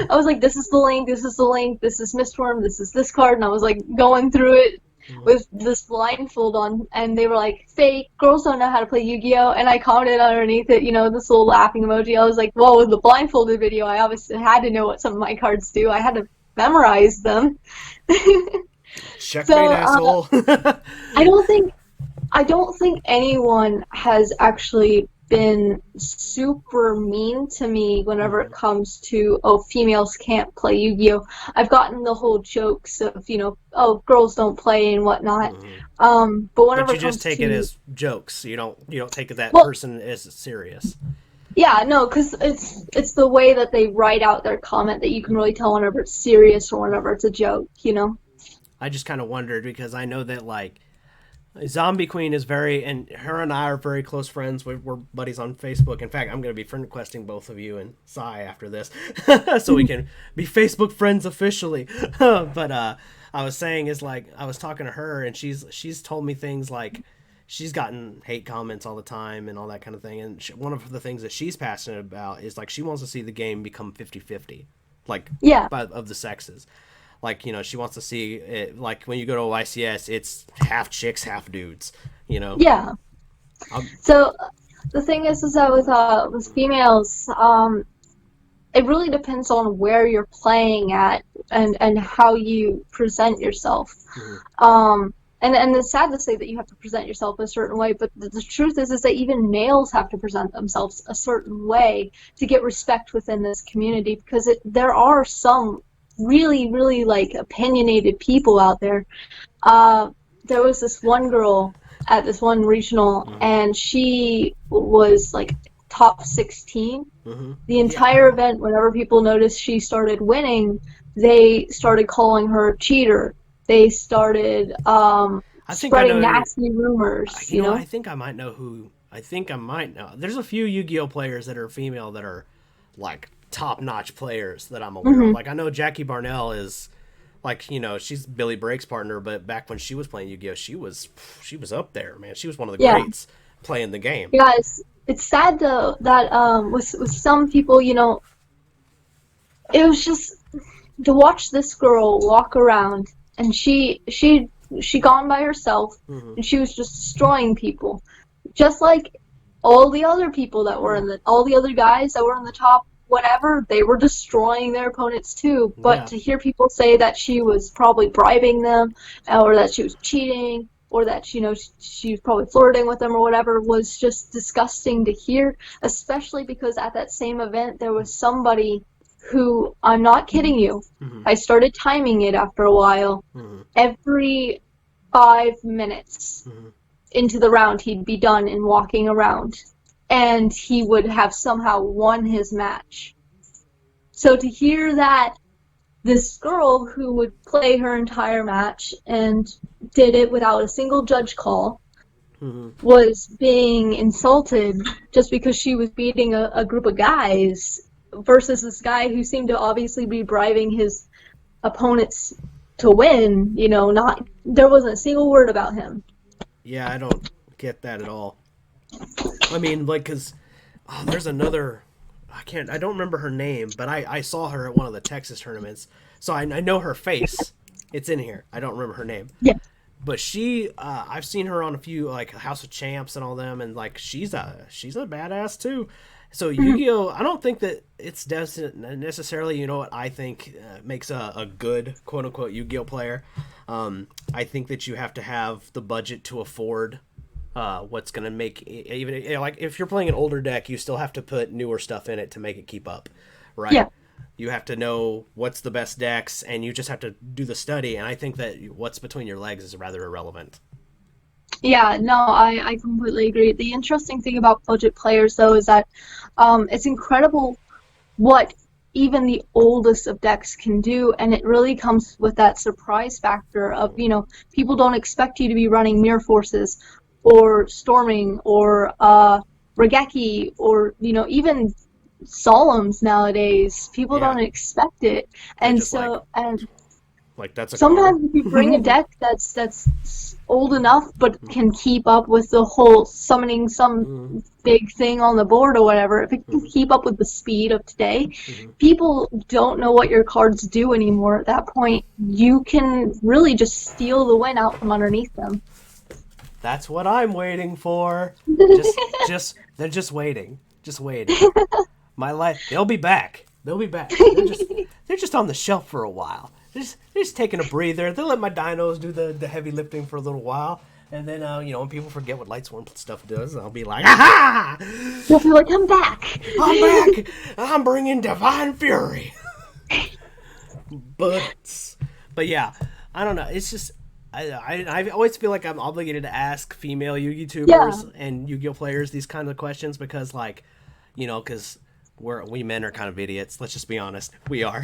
I was like, this is the link, this is the link, this is Mistworm, this is this card, and I was like going through it with this blindfold on, and they were like, fake, girls don't know how to play Yu-Gi-Oh, and I commented underneath it, this little laughing emoji. I was like, well, with the blindfolded video, I obviously had to know what some of my cards do. I had to memorize them. Checkmate, So, asshole. I don't think anyone has actually been super mean to me whenever it comes to, oh, females can't play Yu-Gi-Oh! I've gotten the whole jokes of, oh, girls don't play and whatnot. But But whenever you it just comes take to, it as jokes. You don't take that well, person as serious. yeah, no, because it's the way that they write out their comment that you can really tell whenever it's serious or whenever it's a joke. I just kind of wondered because I know that like Zombie Queen is and her and I are very close friends. We're buddies on Facebook. In fact, I'm going to be friend requesting both of you and Sai after this, so we can be Facebook friends officially. But I was saying is like I was talking to her and she's told me things like she's gotten hate comments all the time and all that kind of thing. And one of the things that she's passionate about is like she wants to see the game become 50-50, like Yeah, of the sexes. Like, she wants to see it, like when you go to YCS, it's half chicks, half dudes. yeah. Um, So the thing is that with females, it really depends on where you're playing at and how you present yourself. And it's sad to say that you have to present yourself a certain way, but the truth is that even males have to present themselves a certain way to get respect within this community because there are some really, really like opinionated people out there. There was this one girl at this one regional, and she was like top 16. The entire event, whenever people noticed she started winning, they started calling her a cheater. They started I think I spreading know. nasty rumors, you know? I think I might know who. I think I might know. There's a few Yu-Gi-Oh players that are female that are like top-notch players that I'm aware of. Like I know Jackie Barnell is like she's Billy Brake's partner, but back when she was playing Yu-Gi-Oh, she was up there, man. She was one of the Yeah. greats playing the game. Yeah, it's sad though that with some people, it was just to watch this girl walk around and she gone by herself and she was just destroying people, just like all the other people that were all the other guys that were in the top whatever, they were destroying their opponents too. But to hear people say that she was probably bribing them or that she was cheating or that she was probably flirting with them or whatever was just disgusting to hear, especially because at that same event there was somebody who, I'm not kidding you, I started timing it after a while. Every 5 minutes into the round he'd be done and walking around, and he would have somehow won his match. So to hear that this girl who would play her entire match and did it without a single judge call was being insulted just because she was beating a group of guys versus this guy who seemed to obviously be bribing his opponents to win, there wasn't a single word about him. Yeah, I don't get that at all. I mean, like, because there's another, I don't remember her name, but I saw her at one of the Texas tournaments, so I know her face. It's in here. I don't remember her name. Yeah. But she, I've seen her on a few, like, House of Champs and all them, and, like, she's a badass, too. So Yu-Gi-Oh, I don't think that it's necessarily, what I think makes a good, quote-unquote, Yu-Gi-Oh player. I think that you have to have the budget to afford what's going to make, even, like, if you're playing an older deck, you still have to put newer stuff in it to make it keep up, right? Yeah. You have to know what's the best decks, and you just have to do the study, and I think that what's between your legs is rather irrelevant. Yeah, no, I completely agree. The interesting thing about budget players, though, is that it's incredible what even the oldest of decks can do, and it really comes with that surprise factor of, people don't expect you to be running Mirror Forces or Storming or Regeki or, even Solemns nowadays. People don't expect it. And so, like that's a sometimes if you bring a deck that's old enough but can keep up with the whole summoning some big thing on the board or whatever, if it can keep up with the speed of today, people don't know what your cards do anymore. At that point, you can really just steal the win out from underneath them. That's what I'm waiting for. They're just waiting. Just waiting. My life, they'll be back. They're just on the shelf for a while. They're just taking a breather. They'll let my dinos do the heavy lifting for a little while. And then, when people forget what Lightsworn stuff does, I'll be like, aha! You'll be like, I'm back! I'm back! I'm bringing Divine Fury! But yeah, I don't know. It's just, I always feel like I'm obligated to ask female YouTubers and Yu-Gi-Oh players these kinds of questions because, like, because we men are kind of idiots. Let's just be honest. We are.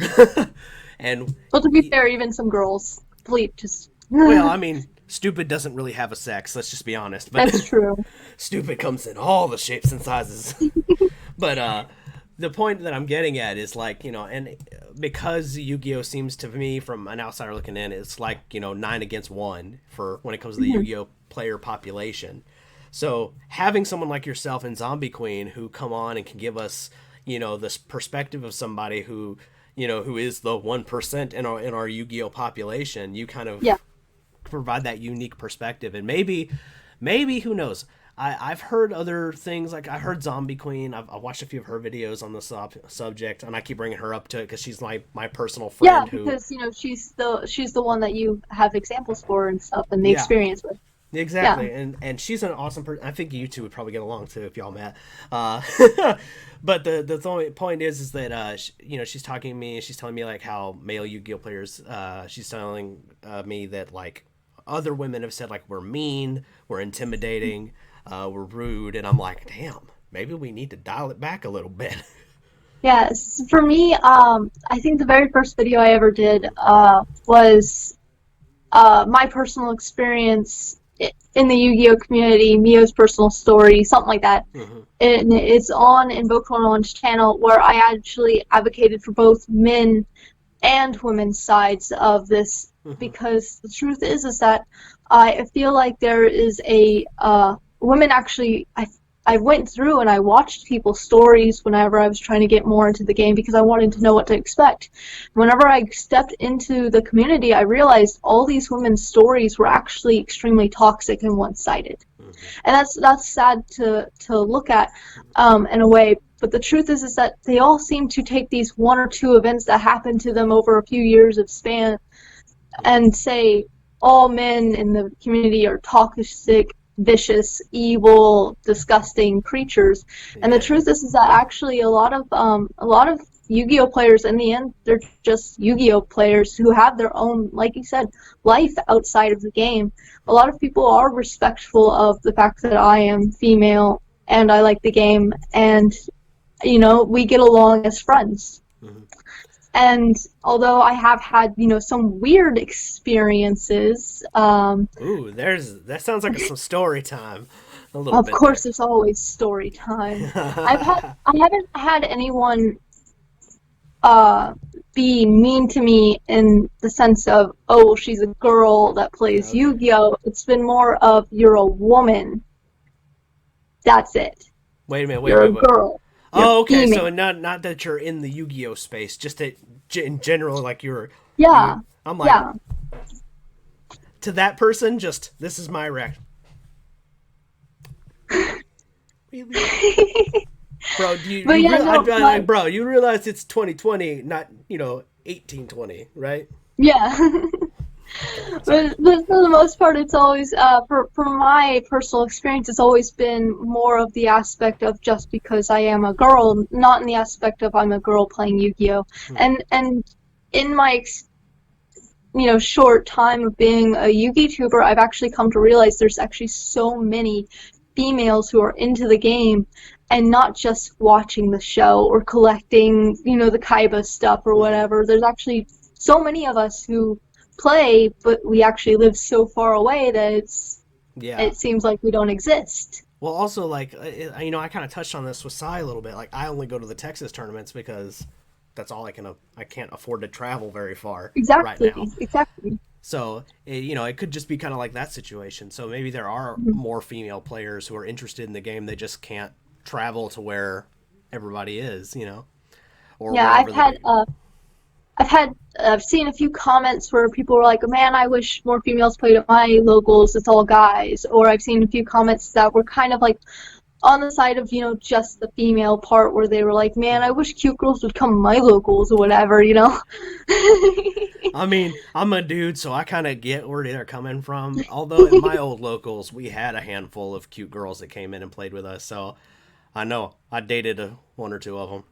And well, to be fair, even some girls bleep just. Well, I mean, stupid doesn't really have a sex. Let's just be honest. But that's true. Stupid comes in all the shapes and sizes. But the point that I'm getting at is like, and because Yu-Gi-Oh seems to me from an outsider looking in, it's like 9 against 1 for when it comes to the Yu-Gi-Oh player population. So having someone like yourself and Zombie Queen who come on and can give us this perspective of somebody who who is the 1% in our Yu-Gi-Oh population, you kind of provide that unique perspective. And maybe who knows, I've heard other things, like I heard Zombie Queen, I've watched a few of her videos on the subject, and I keep bringing her up to it because she's my personal friend. Because she's the one that you have examples for and stuff and the experience with. Exactly, and she's an awesome person. I think you two would probably get along too if y'all met. But the only point is that she's talking to me and she's telling me like how male Yu-Gi-Oh players. She's telling me that like other women have said like we're mean, we're intimidating, we're rude, and I'm like, damn, maybe we need to dial it back a little bit. Yes, for me, I think the very first video I ever did was my personal experience in the Yu-Gi-Oh community, Mio's personal story, something like that. Mm-hmm. And it's on Invoke One's channel where I actually advocated for both men and women's sides of this, because the truth is that I feel like there is a women actually. I went through and I watched people's stories whenever I was trying to get more into the game because I wanted to know what to expect. Whenever I stepped into the community, I realized all these women's stories were actually extremely toxic and one-sided. And that's sad to look at in a way. But the truth is that they all seem to take these one or two events that happened to them over a few years of span and say all men in the community are toxic, vicious, evil, disgusting creatures. And the truth is that actually a lot of Yu-Gi-Oh players, in the end, they're just Yu-Gi-Oh players who have their own, like you said, life outside of the game. A lot of people are respectful of the fact that I am female and I like the game, and we get along as friends. And although I have had, some weird experiences. That sounds like some story time. Of course, there's always story time. I haven't had anyone be mean to me in the sense of, oh, she's a girl that plays Yu-Gi-Oh. It's been more of, you're a woman. That's it. Wait a minute. You're a girl. Oh, okay. So not that you're in the Yu-Gi-Oh space, just that in general, like you're. Yeah. I'm like. To that person, just this is my reaction. Really? Bro, bro, you realize it's 2020, not 1820, right? Yeah. But for the most part, it's always, for my personal experience, it's always been more of the aspect of just because I am a girl, not in the aspect of I'm a girl playing Yu-Gi-Oh. And in my, short time of being a Yu-Gi tuber, I've actually come to realize there's actually so many females who are into the game and not just watching the show or collecting, the Kaiba stuff or whatever. There's actually so many of us who play, but we actually live so far away that it seems like we don't exist. Well, also, like, I kind of touched on this with Sai a little bit. Like, I only go to the Texas tournaments because that's all I can't afford to travel very far right now. Exactly. So, it could just be kind of like that situation. So maybe there are more female players who are interested in the game. They just can't travel to where everybody is, Or I've seen a few comments where people were like, man, I wish more females played at my locals, it's all guys. Or I've seen a few comments that were kind of like, on the side of, just the female part where they were like, man, I wish cute girls would come to my locals or whatever, I mean, I'm a dude, so I kind of get where they're coming from. Although in my old locals, we had a handful of cute girls that came in and played with us, so I know I dated one or two of them.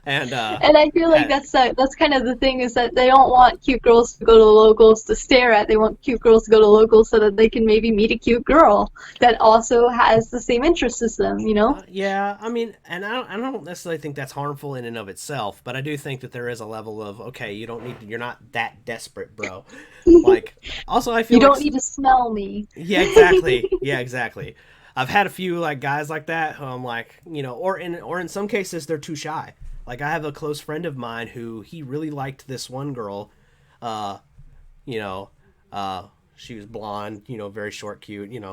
And And I feel like that's kind of the thing, is that they don't want cute girls to go to locals to stare at. They want cute girls to go to locals so that they can maybe meet a cute girl that also has the same interests as them, yeah, I mean, and I don't necessarily think that's harmful in and of itself, but I do think that there is a level of, okay, you're not that desperate, bro. Like, also I feel You like, don't need to smell me. yeah, exactly, yeah, exactly. I've had a few like guys like that who I'm like, or in some cases they're too shy. Like, I have a close friend of mine who he really liked this one girl. You know, she was blonde, very short, cute, Yeah.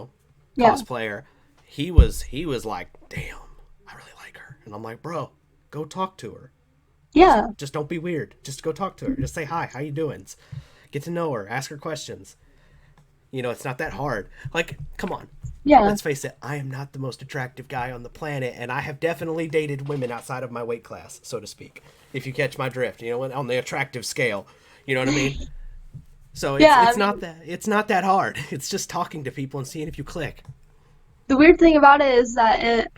cosplayer. He was like, damn, I really like her. And I'm like, bro, go talk to her. Yeah. Just don't be weird. Just go talk to her. Just say hi, how you doing? Get to know her. Ask her questions. It's not that hard. Like, come on. Yeah. Let's face it, I am not the most attractive guy on the planet, and I have definitely dated women outside of my weight class, so to speak. If you catch my drift, on the attractive scale. You know what I mean? So it's not that hard. It's just talking to people and seeing if you click. The weird thing about it is that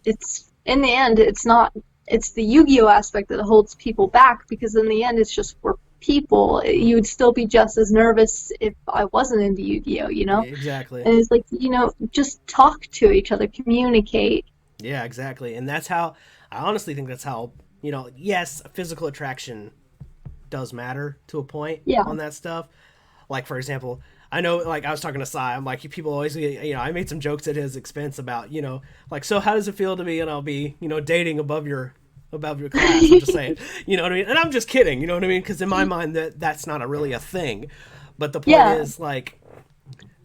it's in the end, it's the Yu-Gi-Oh aspect that holds people back, because in the end it's just for people. You would still be just as nervous if I wasn't into Yu-Gi-Oh, Exactly. And it's like, just talk to each other, communicate. Yeah, exactly. And that's how, I honestly think that's how, yes, physical attraction does matter to a point on that stuff. Like, for example, I know, like, I was talking to Sai, I'm like, people always, I made some jokes at his expense about, like, so how does it feel to be, dating above your class? I'm just saying, you know what I mean? And I'm just kidding, you know what I mean? Because in my mind, that's not really a thing. But the point is, like,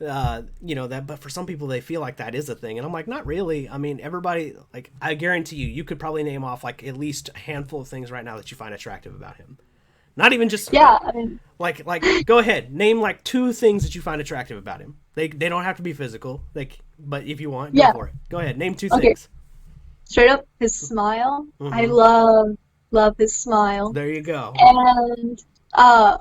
but for some people, they feel like that is a thing. And I'm like, not really. I mean, everybody, like, I guarantee you could probably name off, like, at least a handful of things right now that you find attractive about him. Not even just, I mean, like, go ahead, name, like, 2 things that you find attractive about him. They don't have to be physical, but if you want, go for it. Go ahead, name 2 things. Straight up, his smile. Mm-hmm. I love his smile. There you go. And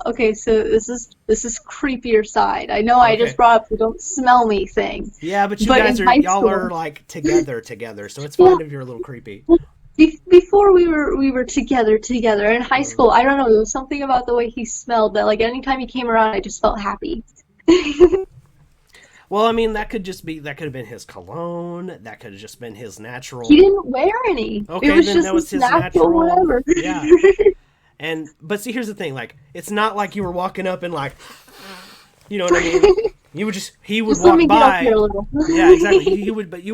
okay, so this is creepier side. I know I just brought up the don't smell me thing. Yeah, but y'all are like together, so it's fine if you're a little creepy. Before we were together in high school, I don't know, there was something about the way he smelled that, like, anytime he came around, I just felt happy. Well, I mean, that could have been his cologne. That could have just been his natural. He didn't wear any. Okay, it was then just that was his natural whatever. Yeah. But see, here's the thing. Like, it's not like you were walking up and, like, you know what I mean? He would just walk by. Get up here a little. Yeah, exactly.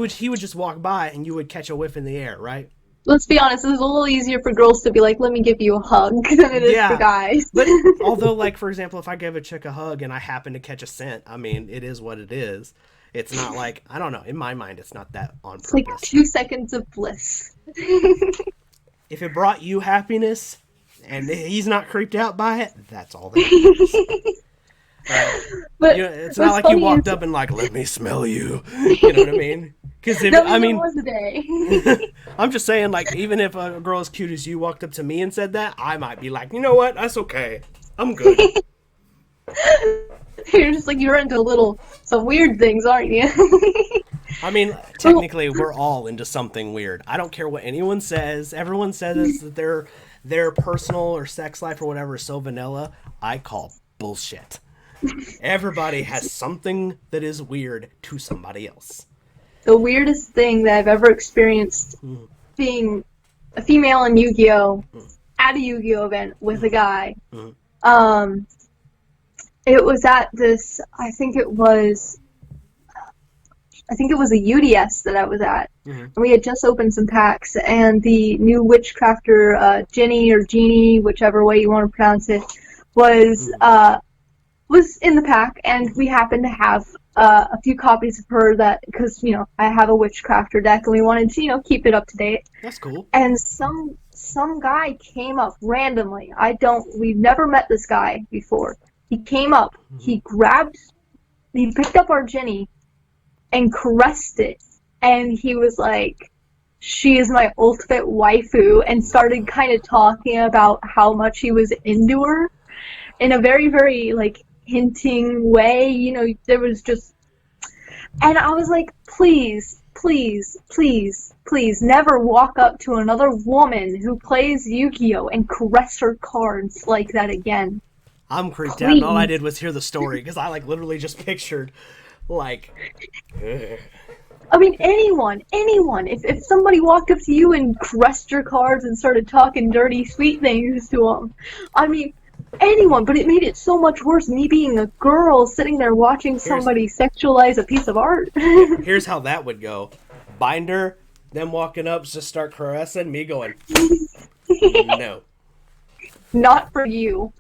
He would just walk by and you would catch a whiff in the air, right? Let's be honest, it's a little easier for girls to be like, let me give you a hug, than it is for guys. But although, like, for example, if I give a chick a hug and I happen to catch a scent, I mean, it is what it is. It's not like, I don't know, in my mind, it's not that on purpose. It's like 2 seconds of bliss. If it brought you happiness and he's not creeped out by it, that's all that matters. But it's not like you walked up and, like, let me smell you. You know what I mean? Because was a day. I'm just saying, like, even if a girl as cute as you walked up to me and said that, I might be like, you know what? That's okay. I'm good. You're just like, you're into some weird things, aren't you? I mean, technically, we're all into something weird. I don't care what anyone says. Everyone says that their personal or sex life or whatever is so vanilla. I call bullshit. Everybody has something that is weird to somebody else. The weirdest thing that I've ever experienced being a female in Yu-Gi-Oh! At a Yu-Gi-Oh! Event with a guy. It was at this, I think it was a UDS that I was at. And we had just opened some packs, and the new Witchcrafter, Jenny or Jeannie, whichever way you want to pronounce it, was in the pack, and we happened to have a few copies of her because, I have a Witchcrafter deck, and we wanted to, keep it up to date. That's cool. And some guy came up randomly. We've never met this guy before. He came up, he picked up our Jenny, and caressed it. And he was like, she is my ultimate waifu, and started kind of talking about how much he was into her in a very, very, like, hinting way. You know, there was just... And I was like, please, please, please, please, never walk up to another woman who plays Yu-Gi-Oh! And caress her cards like that again. I'm creeped out, and all I did was hear the story, because I, like, literally just pictured, like... I mean, anyone. If somebody walked up to you and caressed your cards and started talking dirty, sweet things to them, I mean, anyone. But it made it so much worse, me being a girl sitting there watching somebody sexualize a piece of art. Here's how that would go. Binder, them walking up, just start caressing, me going, no. Not for you.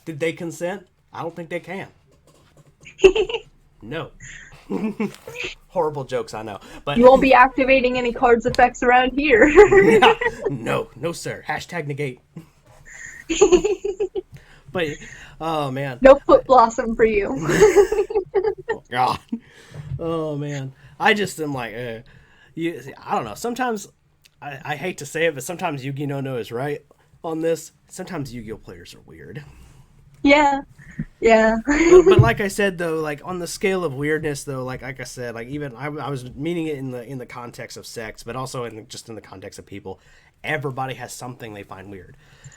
Did they consent? I don't think they can. No. Horrible jokes, I know. But You won't be activating any cards effects around here. yeah, no, sir. Hashtag negate. But, oh, man. No foot blossom for you. Oh, God. Oh, man. I just am like, I don't know. Sometimes, I hate to say it, but sometimes Yu-Gi-Oh! No is right on this. Sometimes Yu-Gi-Oh! Players are weird. Yeah. But like I said, though, like on the scale of weirdness, though, like I said, like even I was meaning it in the context of sex, but also just in the context of people. Everybody has something they find weird.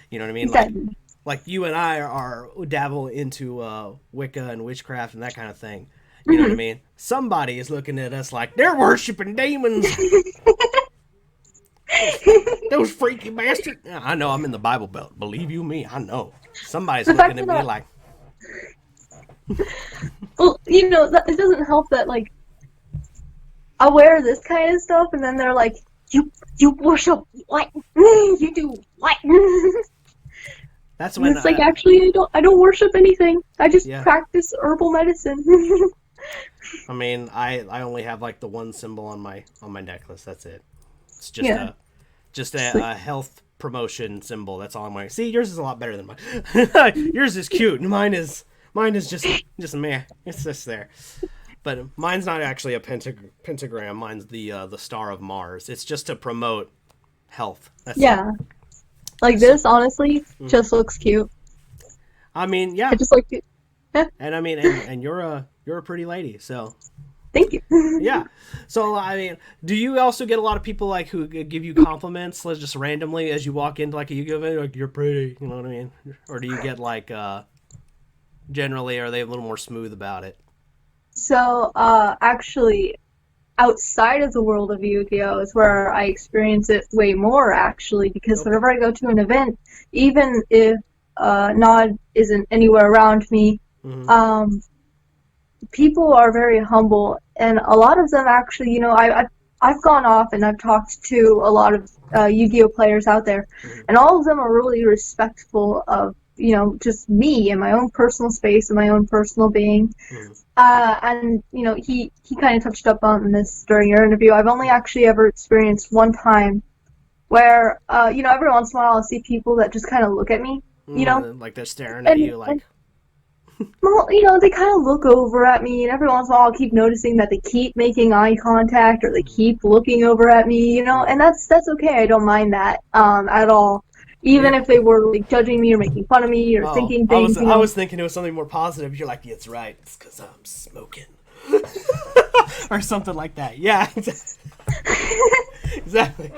You know what I mean? Exactly. Like you and I are dabble into Wicca and witchcraft and that kind of thing. You know what I mean? Somebody is looking at us like they're worshiping demons. Those freaky bastards. I know I'm in the Bible Belt. Believe you me, I know. Somebody's looking at me like... Well, you know, it doesn't help that, like, I wear this kind of stuff, and then they're like, you worship what? You do what? That's when it's like, actually, I don't worship anything. I just practice herbal medicine. I mean, I only have, like, the one symbol on my necklace. That's it. It's just a health promotion symbol. That's all I'm wearing. See, yours is a lot better than mine. Yours is cute. Mine is just meh. It's just there. But mine's not actually a pentagram. Mine's the star of Mars. It's just to promote health. That's it. Like this, honestly, just looks cute. I mean, yeah. I just like it. And I mean, and you're a pretty lady, so. Thank you. Yeah. So, I mean, do you also get a lot of people, like, who give you compliments, like, just randomly as you walk into, like, a Yu-Gi-Oh! Event, like, you're pretty, you know what I mean? Or do you get, like, generally, are they a little more smooth about it? So, actually, outside of the world of Yu-Gi-Oh! Is where I experience it way more, actually, because whenever I go to an event, even if Nod isn't anywhere around me, people are very humble, and a lot of them actually, you know, I've gone off and I've talked to a lot of Yu-Gi-Oh! Players out there, and all of them are really respectful of, you know, just me and my own personal space and my own personal being. And, you know, he kind of touched up on this during your interview. I've only actually ever experienced one time where, you know, every once in a while I'll see people that just kind of look at me, you know. Like they're staring at you like... Well, you know, they kind of look over at me, and every once in a while I'll keep noticing that they keep making eye contact, or they keep looking over at me, you know, and that's okay. I don't mind that at all. Even if they were, like, judging me or making fun of me or thinking things. I was thinking it was something more positive. You're like, yeah, it's right. It's because I'm smoking. Or something like that. Yeah. Exactly.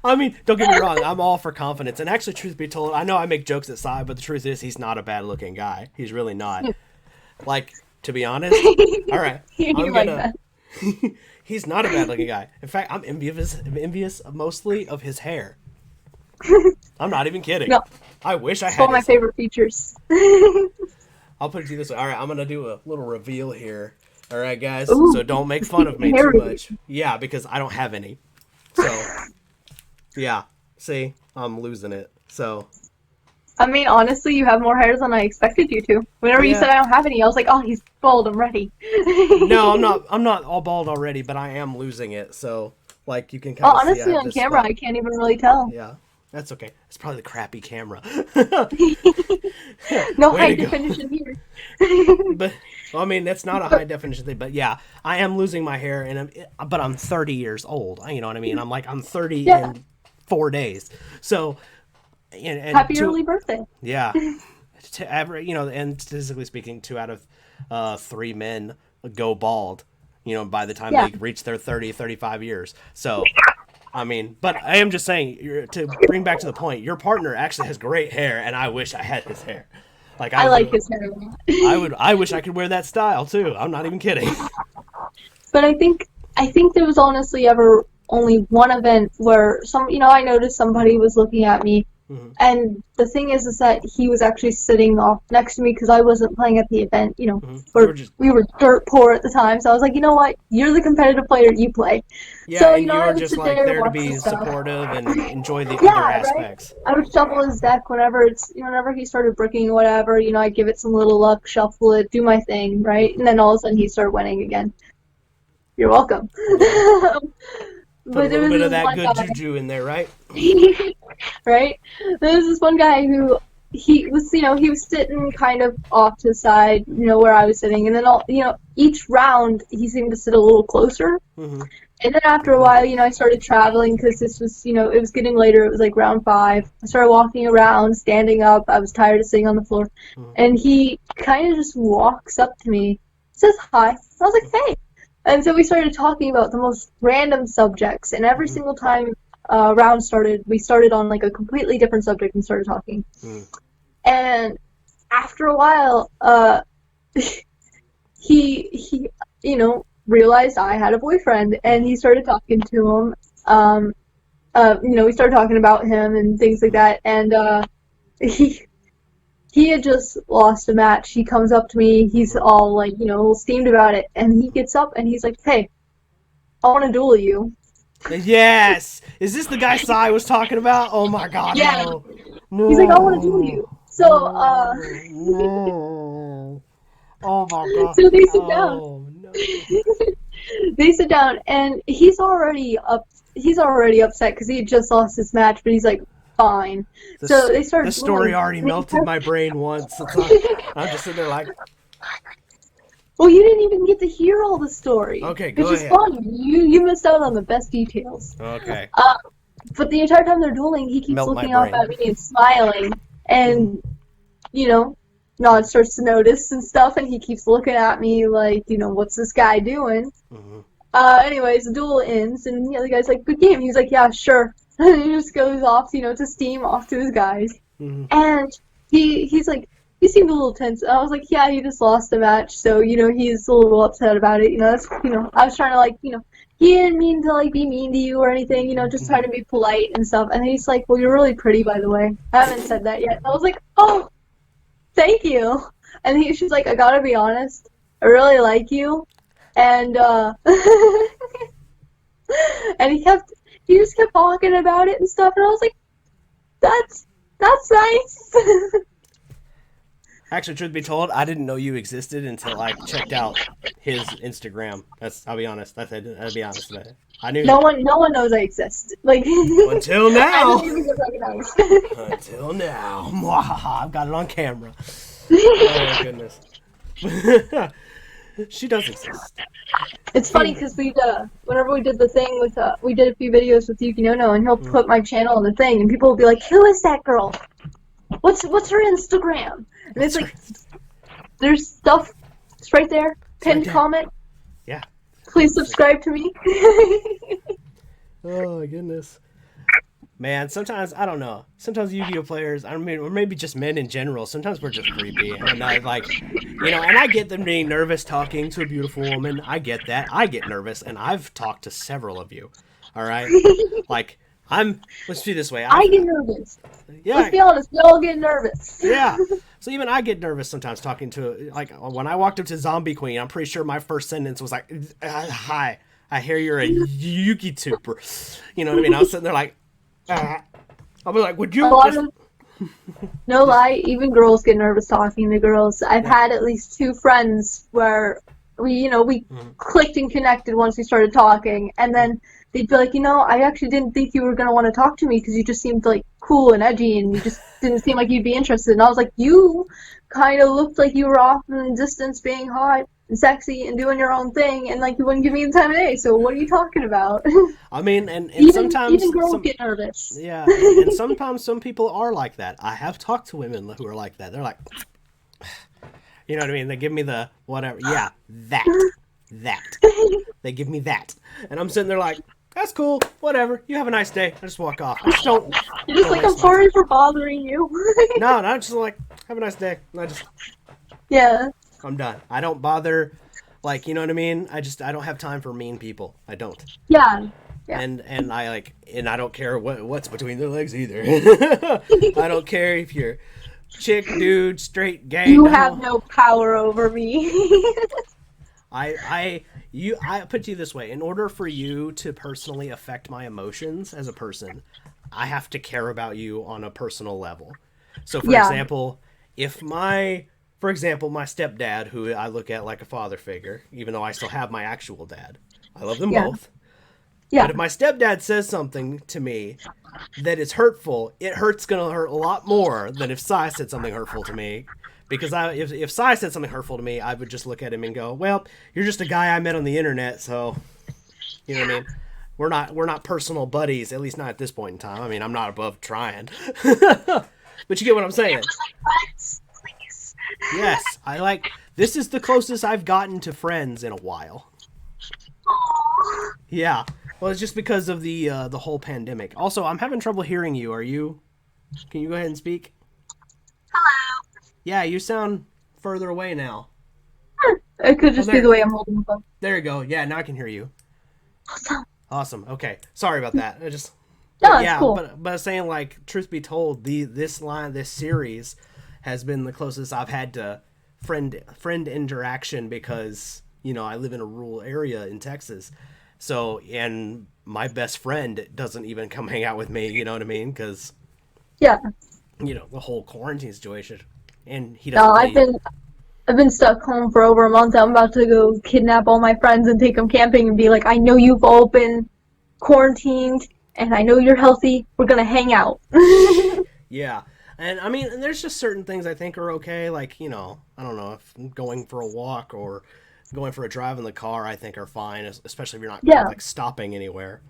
I mean, don't get me wrong. I'm all for confidence. And actually, truth be told, I know I make jokes aside, but the truth is he's not a bad-looking guy. He's really not. Like, to be honest, all right. He's not a bad-looking guy. In fact, I'm envious mostly of his hair. I'm not even kidding. No. I wish I had one of my favorite features. I'll put it to you this way. All right, I'm going to do a little reveal here. All right, guys? Ooh, so don't make fun of me too much. Yeah, because I don't have any. So... Yeah, see, I'm losing it. So, I mean, honestly, you have more hair than I expected you to. Whenever you said I don't have any, I was like, oh, he's bald. I'm ready. No, I'm not all bald already, but I am losing it. So, like, you can kind of see. Honestly, on camera, I can't even really tell. Yeah, that's okay. It's probably the crappy camera. No high definition here. But Well, I mean, that's not a high definition thing, but yeah, I am losing my hair, but I'm 30 years old. You know what I mean? I'm 30 Yeah. in 4 days. So, and Happy early birthday. yeah, and statistically speaking, 2 out of 3 men go bald. By the time they reach their 30, 35 years. So, I mean, but I am just saying, to bring back to the point, your partner actually has great hair, and I wish I had his hair. Like I like his hair a lot. I wish I could wear that style too. I'm not even kidding. But I think there was honestly ever only one event where I noticed somebody was looking at me, and the thing is that he was actually sitting off next to me because I wasn't playing at the event. We were dirt poor at the time, so I was like, you know what, you're the competitive player, you play. Yeah, so, and you were just like there to be supportive and enjoy the other aspects. Right? I would shuffle his deck whenever he started bricking whatever. I'd give it some little luck, shuffle it, do my thing, right, and then all of a sudden he started winning again. You're welcome. Put a little bit of that good juju in there, right? Right? There was this one guy who he was sitting kind of off to the side, where I was sitting, and then each round he seemed to sit a little closer. Mm-hmm. And then after a while, I started traveling because this was, it was getting later. It was like round 5. I started walking around, standing up. I was tired of sitting on the floor, and he kind of just walks up to me, says hi. I was like, hey. And so we started talking about the most random subjects, and every single time round started, we started on like a completely different subject and started talking. And after a while, he realized I had a boyfriend, and he started talking to him. We started talking about him and things like that, and he had just lost a match. He comes up to me. He's all like, a little steamed about it. And he gets up and he's like, hey, I want to duel you. Yes! Is this the guy Sai was talking about? Oh my god, yeah. No. He's like, I want to duel you. So, No. Oh my god. So they sit down. Oh, no. They sit down, and he's already upset because he had just lost his match, but he's like, fine. So they started. The story already melted my brain once. I'm just sitting there like. Well, you didn't even get to hear all the story. Okay, go ahead. Which is fun. You missed out on the best details. Okay. But the entire time they're dueling, he keeps looking up at me and smiling, and Nod starts to notice and stuff, and he keeps looking at me like, what's this guy doing? Mm-hmm. Anyways, the duel ends, and the guy's like, good game. He's like, yeah, sure. And he just goes off, to steam off to his guys. Mm-hmm. And he's like, he seemed a little tense. I was like, yeah, he just lost a match, so, he's a little upset about it. That's, I was trying to, like, he didn't mean to, like, be mean to you or anything, just trying to be polite and stuff. And then he's like, well, you're really pretty, by the way. I haven't said that yet. And I was like, oh, thank you. And she's like, I gotta be honest, I really like you. And, and he just kept talking about it and stuff, and I was like, that's nice. Actually, truth be told, I didn't know you existed until I checked out his Instagram. I'll be honest. I'll be honest with it. I knew. No one knows I exist. Like until now. I didn't even get recognized. Until now, I've got it on camera. Oh my goodness. She does exist. It's funny because whenever we did the thing with we did a few videos with Yuki Nono, and he'll put my channel on the thing, and people will be like, "Who is that girl? What's her Instagram?" And it's like, there's stuff. It's right there. Pinned comment. Yeah. Please subscribe to me. Oh my goodness. Man, sometimes, I don't know. Sometimes Yu-Gi-Oh players, I mean, or maybe just men in general, sometimes we're just creepy. And and I get them being nervous talking to a beautiful woman. I get that. I get nervous, and I've talked to several of you. All right? Like, let's do it this way. I get nervous. Yeah. Let's be honest, we all get nervous. Yeah. So even I get nervous sometimes talking to, like, when I walked up to Zombie Queen, I'm pretty sure my first sentence was like, hi, I hear you're a Yuki-tuber. You know what I mean? I was sitting there like, I'll be like, would you? No lie, even girls get nervous talking to girls. I've had at least 2 friends where we clicked and connected once we started talking, and then they'd be like, I actually didn't think you were going to want to talk to me because you just seemed like cool and edgy, and you just didn't seem like you'd be interested. And I was like, you kind of looked like you were off in the distance being hot and sexy and doing your own thing, and like you wouldn't give me the time of day. So what are you talking about? I mean, and sometimes even girls get nervous. yeah, and sometimes some people are like that. I have talked to women who are like that. They're like, you know what I mean? They give me the whatever. Yeah, that. They give me that, and I'm sitting there like, that's cool, whatever. You have a nice day. I just walk off. I just don't. You're just like, I'm sorry for bothering you. No, just like, have a nice day. Yeah. I'm done. I don't bother, like, you know what I mean? I don't have time for mean people. I don't. Yeah. Yeah. And I don't care what's between their legs either. I don't care if you're chick, dude, straight, gay. You have no power over me. I put it to you this way: in order for you to personally affect my emotions as a person, I have to care about you on a personal level. So, for example, my stepdad, who I look at like a father figure, even though I still have my actual dad, I love them both. Yeah. But if my stepdad says something to me that is hurtful, it's gonna hurt a lot more than if Sai said something hurtful to me. Because if Sai said something hurtful to me, I would just look at him and go, "Well, you're just a guy I met on the internet, so you know what I mean. We're not personal buddies, at least not at this point in time. I mean, I'm not above trying, but you get what I'm saying." Yes, this is the closest I've gotten to friends in a while. Yeah, well, it's just because of the whole pandemic. Also, I'm having trouble hearing you. Can you go ahead and speak? Yeah, you sound further away now. It could just be the way I'm holding the phone. There you go. Yeah, now I can hear you. Awesome. Okay. Sorry about that. It's cool. But I was saying, like, truth be told, this series has been the closest I've had to friend interaction because, you know, I live in a rural area in Texas. So, and my best friend doesn't even come hang out with me, you know what I mean? Because, yeah, you know, the whole quarantine situation. And he doesn't. I've been stuck home for over a month. I'm about to go kidnap all my friends and take them camping and be like, I know you've all been quarantined, and I know you're healthy. We're gonna hang out. Yeah, and I mean, there's just certain things I think are okay. Like, you know, I don't know, if going for a walk or going for a drive in the car, I think are fine, especially if you're not like stopping anywhere.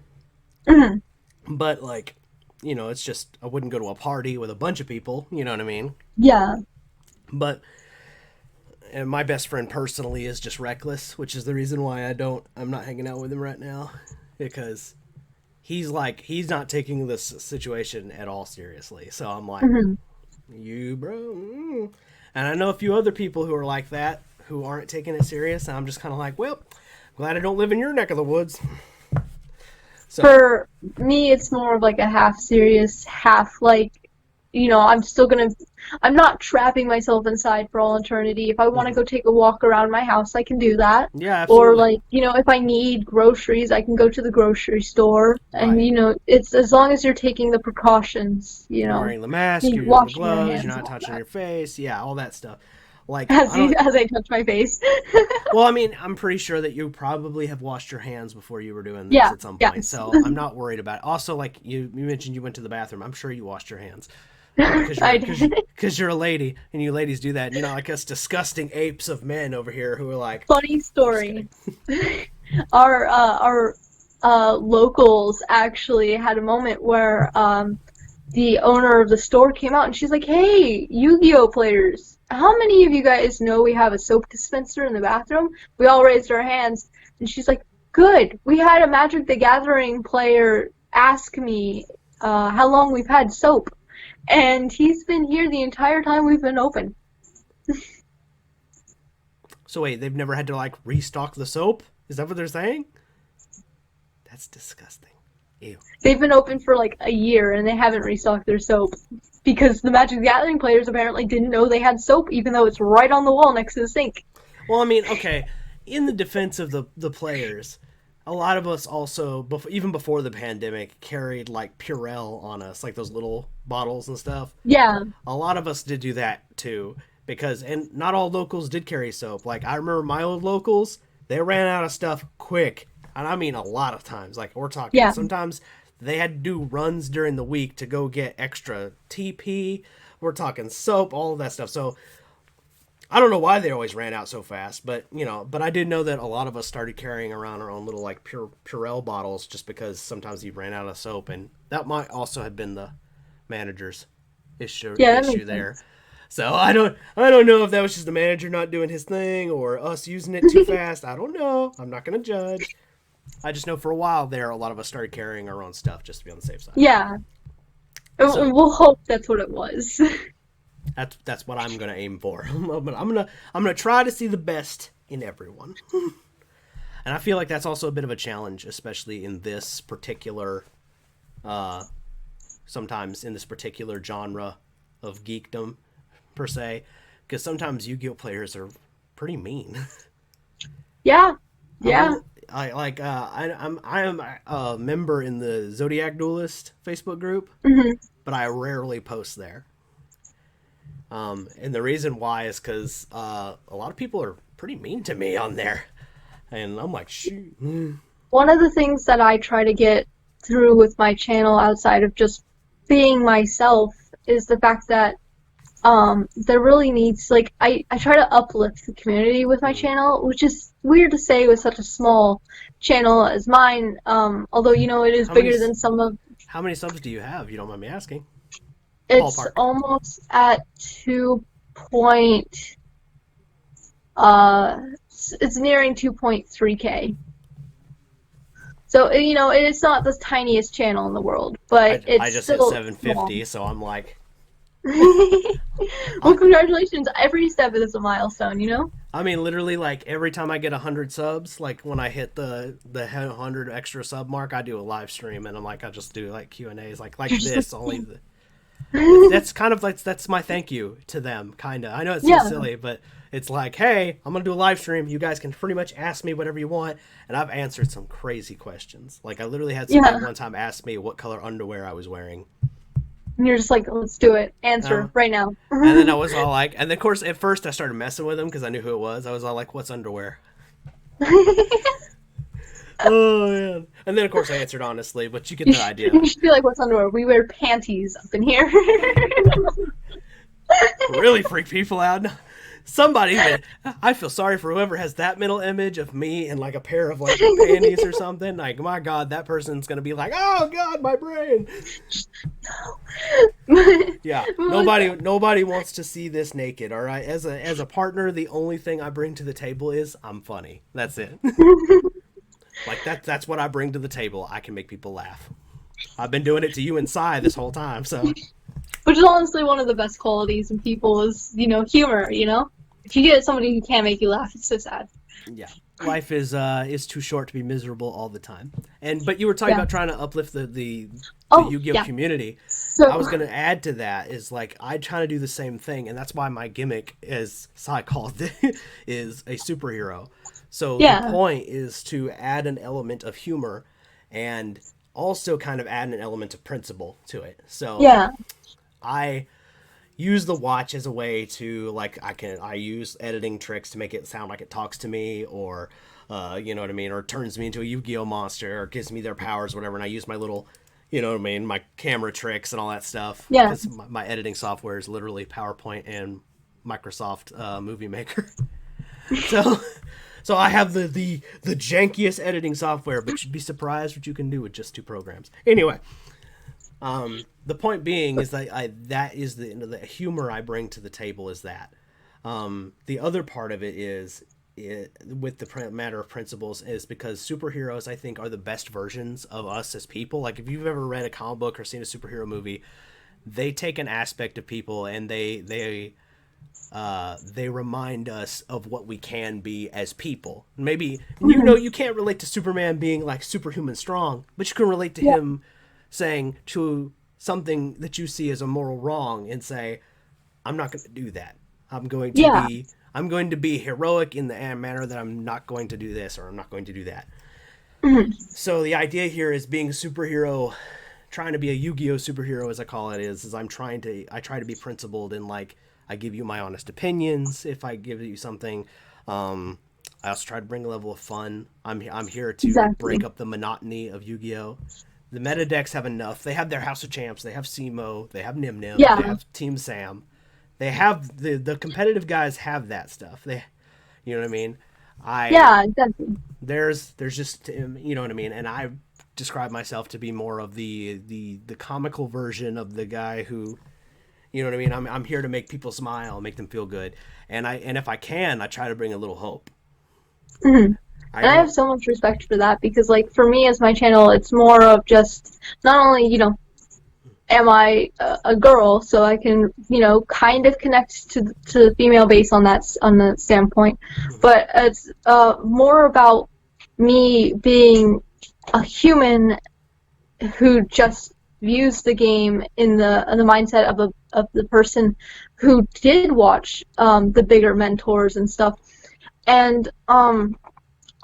Mm-hmm. But like, you know, it's just I wouldn't go to a party with a bunch of people. You know what I mean? Yeah. But and my best friend personally is just reckless, which is the reason why I'm not hanging out with him right now, because he's not taking this situation at all seriously. So I'm like, you bro, and I know a few other people who are like that who aren't taking it serious, and I'm just kind of like, well, glad I don't live in your neck of the woods. So, for me, it's more of like a half serious, half like, you know, I'm not trapping myself inside for all eternity. If I want to go take a walk around my house, I can do that. Yeah, absolutely. Or like, you know, if I need groceries, I can go to the grocery store. Right. And, you know, it's as long as you're taking the precautions, you know. Wearing the mask, you're wearing the gloves, you're not touching your face. Yeah, all that stuff. Like as I touch my face. Well, I mean, I'm pretty sure that you probably have washed your hands before you were doing this at some point. So I'm not worried about it. Also, like you mentioned you went to the bathroom. I'm sure you washed your hands. Because you're a lady, and you ladies do that. You're not like us disgusting apes of men over here who are like... Funny story. Our locals actually had a moment where the owner of the store came out, and she's like, hey, Yu-Gi-Oh players, how many of you guys know we have a soap dispenser in the bathroom? We all raised our hands, and she's like, good. We had a Magic the Gathering player ask me how long we've had soap. And he's been here the entire time we've been open. So wait, they've never had to like restock the soap? Is that what they're saying? That's disgusting. Ew. They've been open for like a year and they haven't restocked their soap. Because the Magic the Gathering players apparently didn't know they had soap, even though it's right on the wall next to the sink. Well, I mean, okay, in the defense of the players, a lot of us also, even before the pandemic, carried like Purell on us, like those little bottles and stuff. Yeah. A lot of us did do that too, and not all locals did carry soap. Like, I remember my old locals, they ran out of stuff quick. And I mean a lot of times. Like, we're talking, sometimes they had to do runs during the week to go get extra TP. We're talking soap, all of that stuff. So I don't know why they always ran out so fast, but but I did know that a lot of us started carrying around our own little like Purell bottles just because sometimes you ran out of soap, and that might also have been the manager's issue that makes there. sense. So I don't know if that was just the manager not doing his thing or us using it too fast. I don't know. I'm not gonna judge. I just know for a while there, a lot of us started carrying our own stuff just to be on the safe side. Yeah. So- We'll hope that's what it was. That's what I'm gonna aim for. I'm gonna try to see the best in everyone, and I feel like that's also a bit of a challenge, especially in this particular, sometimes in this particular genre of geekdom, per se, because sometimes Yu-Gi-Oh players are pretty mean. Yeah. Yeah. I'm a member in the Zodiac Duelist Facebook group, Hmm. but I rarely post there. And the reason why is because a lot of people are pretty mean to me on there, and I'm like, shoot. One of the things that I try to get through with my channel outside of just being myself is the fact that there really needs, like, I try to uplift the community with my channel, which is weird to say with such a small channel as mine, although, it is How many bigger s- than some of. How many subs do you have? You don't mind me asking. It's Ballpark. almost at 2 it's nearing 2.3K. So, it's not the tiniest channel in the world, but I it's just hit still 750, so I'm like, Well, congratulations. Every step is a milestone. I mean, literally, like every time I get 100 subs, like when I hit the 100 extra sub mark, I do a live stream, and I just do like Q&As, like You're just this. like, Only that's kind of like that's my thank you to them, kind of. I know it seems Yeah. silly, but it's like, hey, I'm gonna do a live stream. You guys can pretty much ask me whatever you want, and I've answered some crazy questions. Like I literally had somebody Yeah. one time ask me what color underwear I was wearing. And you're just like, let's do it. Answer right now. And then I was all like, and then of course at first I started messing with him because I knew who it was. I was all like, what's underwear? Oh man! And then of course I answered honestly, but you get the idea. You should be like, what's underwear? We wear panties up in here. Really freak people out. Somebody, I feel sorry for whoever has that mental image of me in like a pair of like panties or something. Like, my God, that person's gonna be like, oh God, my brain. Yeah, nobody wants to see this naked. All right, as a partner, the only thing I bring to the table is I'm funny. That's it. Like that's what I bring to the table. I can make people laugh. I've been doing it to you and Sai this whole time, so. Which is honestly one of the best qualities in people is, humor, If you get somebody who can't make you laugh, it's so sad. Yeah, life is too short to be miserable all the time. But you were talking Yeah. about trying to uplift the Oh, Yu-Gi-Oh yeah. community. So, I was going to add to that is like I try to do the same thing, and that's why my gimmick, as Sai called it, is a superhero. So Yeah. the point is to add an element of humor and also kind of add an element of principle to it. So yeah. I use the watch as a way to like I use editing tricks to make it sound like it talks to me, or you know what I mean, or turns me into a Yu-Gi-Oh monster, or gives me their powers, whatever. And I use my little, you know what I mean, my camera tricks and all that stuff. Yeah. Because my editing software is literally PowerPoint and Microsoft Movie Maker. So I have the jankiest editing software, but you'd be surprised what you can do with just 2 programs. Anyway. The point being is that that is the humor I bring to the table is that. The other part of it is with the matter of principles is because superheroes, I think, are the best versions of us as people. Like if you've ever read a comic book or seen a superhero movie, they take an aspect of people and they remind us of what we can be as people. Maybe you can't relate to Superman being like superhuman strong, but you can relate to him saying to something that you see as a moral wrong and say, I'm not going to do that. I'm going to be heroic in the manner that I'm not going to do this, or I'm not going to do that. So the idea here is being a superhero, trying to be a Yu-Gi-Oh superhero, as I call it, is I try to be principled in like I give you my honest opinions if I give you something. I also try to bring a level of fun. I'm here to Exactly. break up the monotony of Yu-Gi-Oh. The meta decks have enough. They have their House of Champs. They have Simo. They have Nim Nim. Yeah. They have Team Sam. They have the competitive guys have that stuff. You know what I mean? Yeah, exactly. There's just, you know what I mean. And I describe myself to be more of the comical version of the guy who, you know what I mean. I'm here to make people smile, make them feel good, and if I can, I try to bring a little hope. Mm-hmm. And I have so much respect for that because, like, for me as my channel, it's more of just not only, am I a girl, so I can, kind of connect to the female base on the standpoint, but it's more about me being a human who just views the game in the mindset of the person who did watch the bigger mentors and stuff, and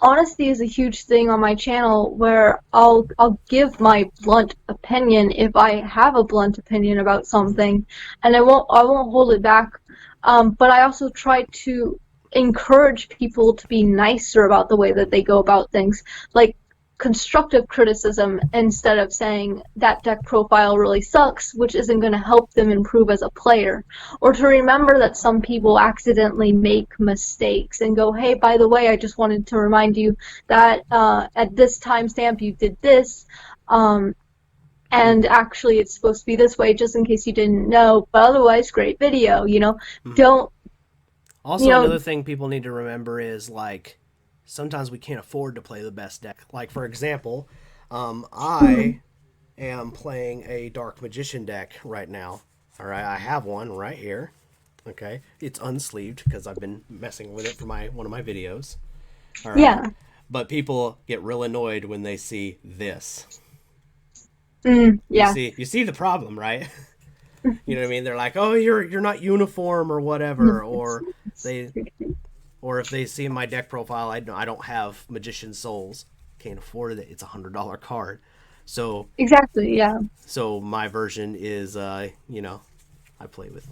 honesty is a huge thing on my channel where I'll give my blunt opinion if I have a blunt opinion about something, and I won't hold it back. But I also try to encourage people to be nicer about the way that they go about things, like constructive criticism instead of saying that deck profile really sucks, which isn't going to help them improve as a player, or to remember that some people accidentally make mistakes and go, hey, by the way, I just wanted to remind you that at this timestamp you did this, and actually it's supposed to be this way, just in case you didn't know, but otherwise great video. Don't Also, another thing people need to remember is, like, sometimes we can't afford to play the best deck. Like, for example, I am playing a Dark Magician deck right now. All right, I have one right here. Okay, it's unsleeved because I've been messing with it for one of my videos. All right. Yeah. But people get real annoyed when they see this. Yeah. You see the problem, right? You know what I mean? They're like, "Oh, you're not uniform or whatever," or if they see my deck profile, I don't have Magician Souls, can't afford it. It's $100 card, so exactly, yeah. So my version is, I play with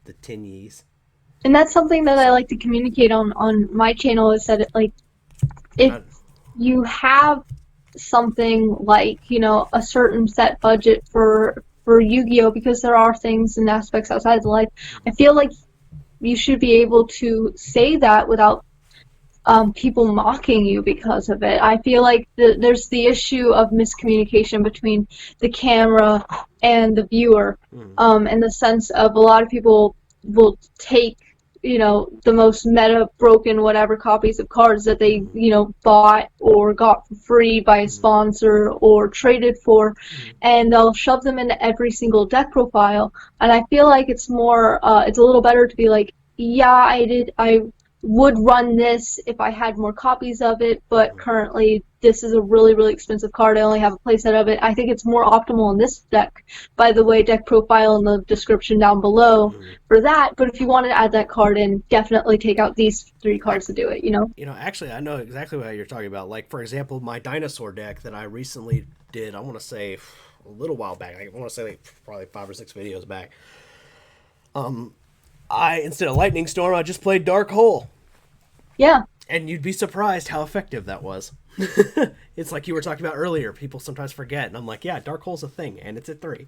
the Tinyies. And that's something that I like to communicate on my channel, is that if you have something like, a certain set budget for Yu-Gi-Oh, because there are things and aspects outside of the life, I feel like you should be able to say that without people mocking you because of it. I feel like there's the issue of miscommunication between the camera and the viewer, in the sense of a lot of people will take, the most meta, broken, whatever copies of cards that they, bought or got for free by a sponsor or traded for, and they'll shove them into every single deck profile. And I feel like it's more, it's a little better to be like, yeah, I would run this if I had more copies of it, but currently this is a really, really expensive card. I only have a playset of it. I think it's more optimal in this deck. By the way, deck profile in the description down below for that. But if you want to add that card in, definitely take out these 3 cards to do it, Actually, I know exactly what you're talking about. Like, for example, my dinosaur deck that I recently did, I want to say a little while back. I want to say like probably 5 or 6 videos back. I, instead of Lightning Storm, I just played Dark Hole. Yeah. And you'd be surprised how effective that was. It's like you were talking about earlier. People sometimes forget. And I'm like, yeah, Dark Hole's a thing. And it's at 3.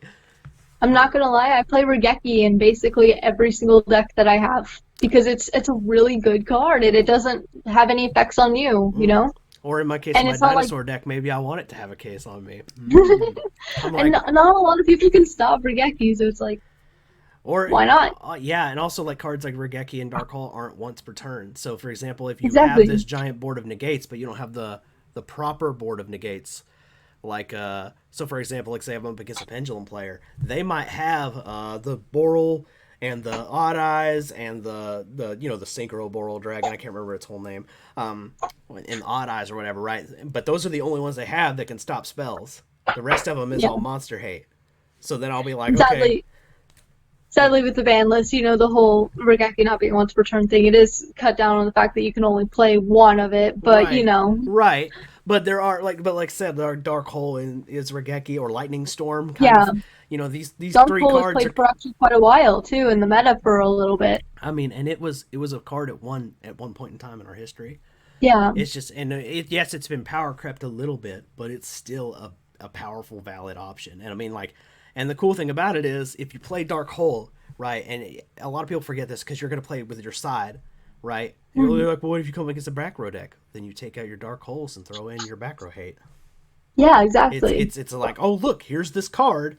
I'm not going to lie. I play Regeki in basically every single deck that I have. Because it's a really good card. And it doesn't have any effects on you, Or in my case, and my dinosaur deck, maybe I want it to have a case on me. And not a lot of people can stop Regeki, so it's like, why not? Yeah, and also like cards like Regeki and Dark Hole aren't once per turn. So for example, if you have this giant board of negates, but you don't have the proper board of negates, like so for example, like say I'm up against a pendulum player, they might have the Boral and the Odd Eyes and the the Synchro Boral Dragon, I can't remember its whole name, in Odd Eyes or whatever, right? But those are the only ones they have that can stop spells. The rest of them is all monster hate. So then I'll be like, okay. Sadly, with the ban list, the whole Regeki not being once per turn thing, it is cut down on the fact that you can only play one of it, but right. Right. But there are like I said, there are Dark Hole and is Regeki or Lightning Storm kind of, these Dark 3 Hole cards was played for actually quite a while too in the meta for a little bit. I mean, and it was a card at one point in time in our history. Yeah. It's just, and yes, it's been power crept a little bit, but it's still a powerful, valid option. And I mean, like, and the cool thing about it is if you play Dark Hole, right, and a lot of people forget this because you're going to play with your side, right? You're like, well, what if you come against a back row deck? Then you take out your Dark Holes and throw in your back row hate. Yeah, exactly. It's like, oh, look, here's this card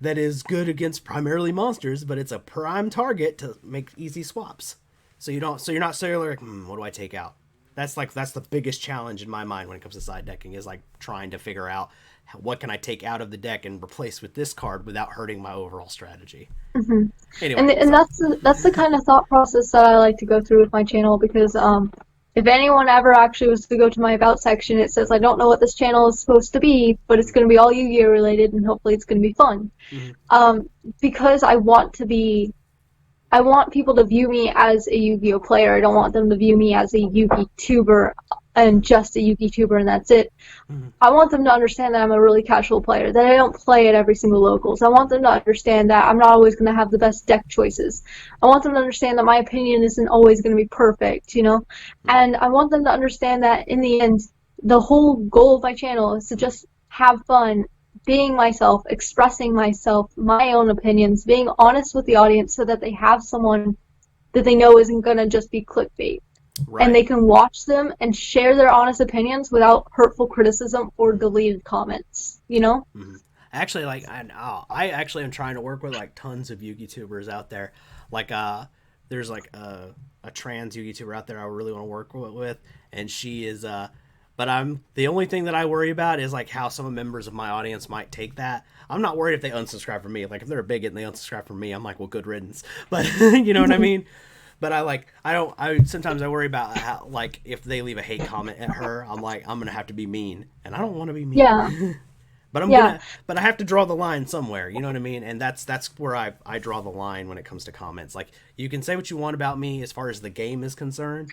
that is good against primarily monsters, but it's a prime target to make easy swaps. So you're not like, what do I take out? That's the biggest challenge in my mind when it comes to side decking, is like trying to figure out what can I take out of the deck and replace with this card without hurting my overall strategy. Mm-hmm. Anyway, and that's the kind of thought process that I like to go through with my channel, because if anyone ever actually was to go to my about section, it says I don't know what this channel is supposed to be, but it's going to be all Yu-Gi-Oh related, and hopefully it's going to be fun. Mm-hmm. Because I want people to view me as a Yu-Gi-Oh player. I don't want them to view me as a Yu-Gi tuber and just a Yu-Gi tuber and that's it. Mm-hmm. I want them to understand that I'm a really casual player, that I don't play at every single locals. I want them to understand that I'm not always going to have the best deck choices. I want them to understand that my opinion isn't always going to be perfect, you know? Mm-hmm. And I want them to understand that in the end, the whole goal of my channel is to just have fun, being myself, expressing myself, my own opinions, being honest with the audience so that they have someone that they know isn't going to just be clickbait. Right. And they can watch them and share their honest opinions without hurtful criticism or deleted comments, you know? Mm-hmm. Actually, like, I actually am trying to work with, like, tons of Yu-Gi tubers out there. Like, there's, like, a trans Yu-Gi tuber out there I really want to work with, and she is, but the only thing that I worry about is, like, how some members of my audience might take that. I'm not worried if they unsubscribe from me. Like, if they're a bigot and they unsubscribe from me, I'm like, well, good riddance. But, you know what I mean? But sometimes I worry about how, like, if they leave a hate comment at her, I'm like, I'm going to have to be mean. And I don't want to be mean. Yeah. But I have to draw the line somewhere, you know what I mean? And that's where I draw the line when it comes to comments. Like, you can say what you want about me as far as the game is concerned,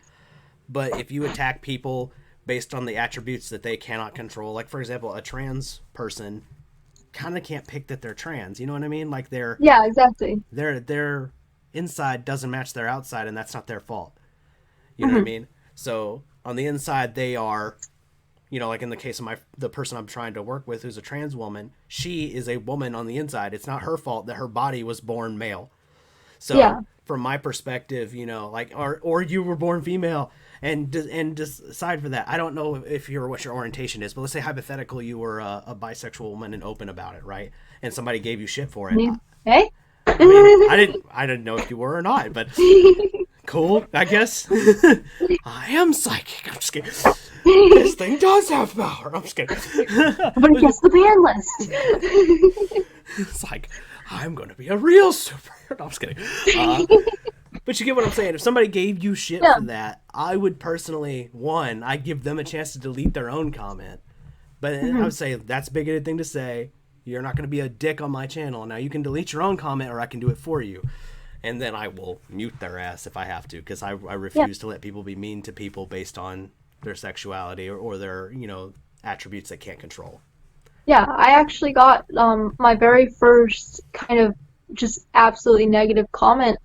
but if you attack people based on the attributes that they cannot control, like, for example, a trans person kind of can't pick that they're trans, you know what I mean? Like, yeah, exactly. Their inside doesn't match their outside, and that's not their fault. You know what I mean? So on the inside, they are, you know, like in the case of the person I'm trying to work with, who's a trans woman, she is a woman on the inside. It's not her fault that her body was born male. So from my perspective, you know, like, or you were born female, and just aside for that, I don't know what your orientation is, but let's say hypothetically you were a bisexual woman and open about it, right? And somebody gave you shit for it. Hey? I mean, I didn't know if you were or not, but cool, I guess. I am psychic. I'm just kidding. This thing does have power. I'm just kidding. But guess the ban list. It's like, I'm going to be a real superhero. No, I'm just kidding. But you get what I'm saying. If somebody gave you shit for that, I would personally, I'd give them a chance to delete their own comment. But I would say that's a bigoted thing to say. You're not going to be a dick on my channel. Now, you can delete your own comment, or I can do it for you. And then I will mute their ass if I have to, because I refuse to let people be mean to people based on their sexuality or their, you know, attributes they can't control. Yeah, I actually got my very first kind of just absolutely negative comment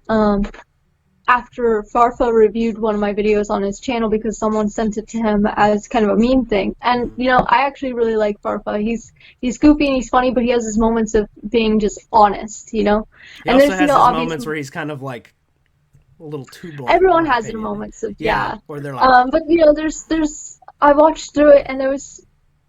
after Farfa reviewed one of my videos on his channel, because someone sent it to him as kind of a meme thing. And, you know, I actually really like Farfa. He's goofy and he's funny, but he has his moments of being just honest, you know? He also has his moments where he's kind of like a little too blunt. Everyone has their moments of, where they're like... but, you know, there's I watched through it, and there was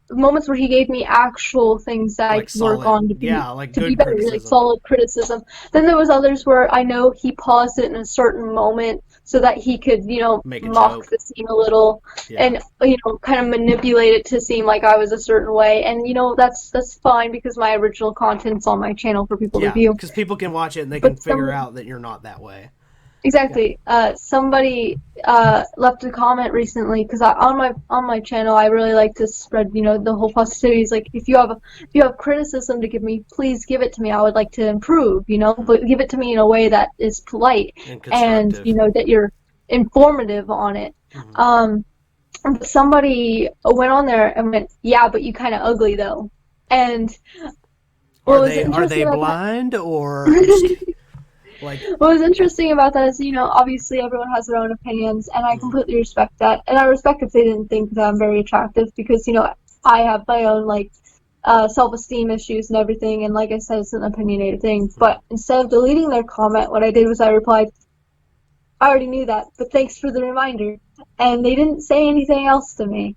moments where he gave me actual things that like I could work on to be, be better, like solid criticism. Then there was others where I know he paused it in a certain moment so that he could, you know, mock the scene a little and, you know, kind of manipulate it to seem like I was a certain way. And, you know, that's fine, because my original content's on my channel for people to view. Because people can watch it and they can figure out that you're not that way. Exactly. Somebody left a comment recently, because on my channel I really like to spread, you know, the whole positivities. Like, if you have criticism to give me, please give it to me. I would like to improve, you know, but give it to me in a way that is polite and you know, that you're informative on it. But somebody went on there and went, yeah, but you kind of ugly though. And are they blind or? Like, what was interesting about that is, you know, obviously everyone has their own opinions, and I completely respect that. And I respect if they didn't think that I'm very attractive, because, you know, I have my own, like, self-esteem issues and everything, and like I said, it's an opinionated thing. But instead of deleting their comment, what I did was I replied, I already knew that, but thanks for the reminder. And they didn't say anything else to me.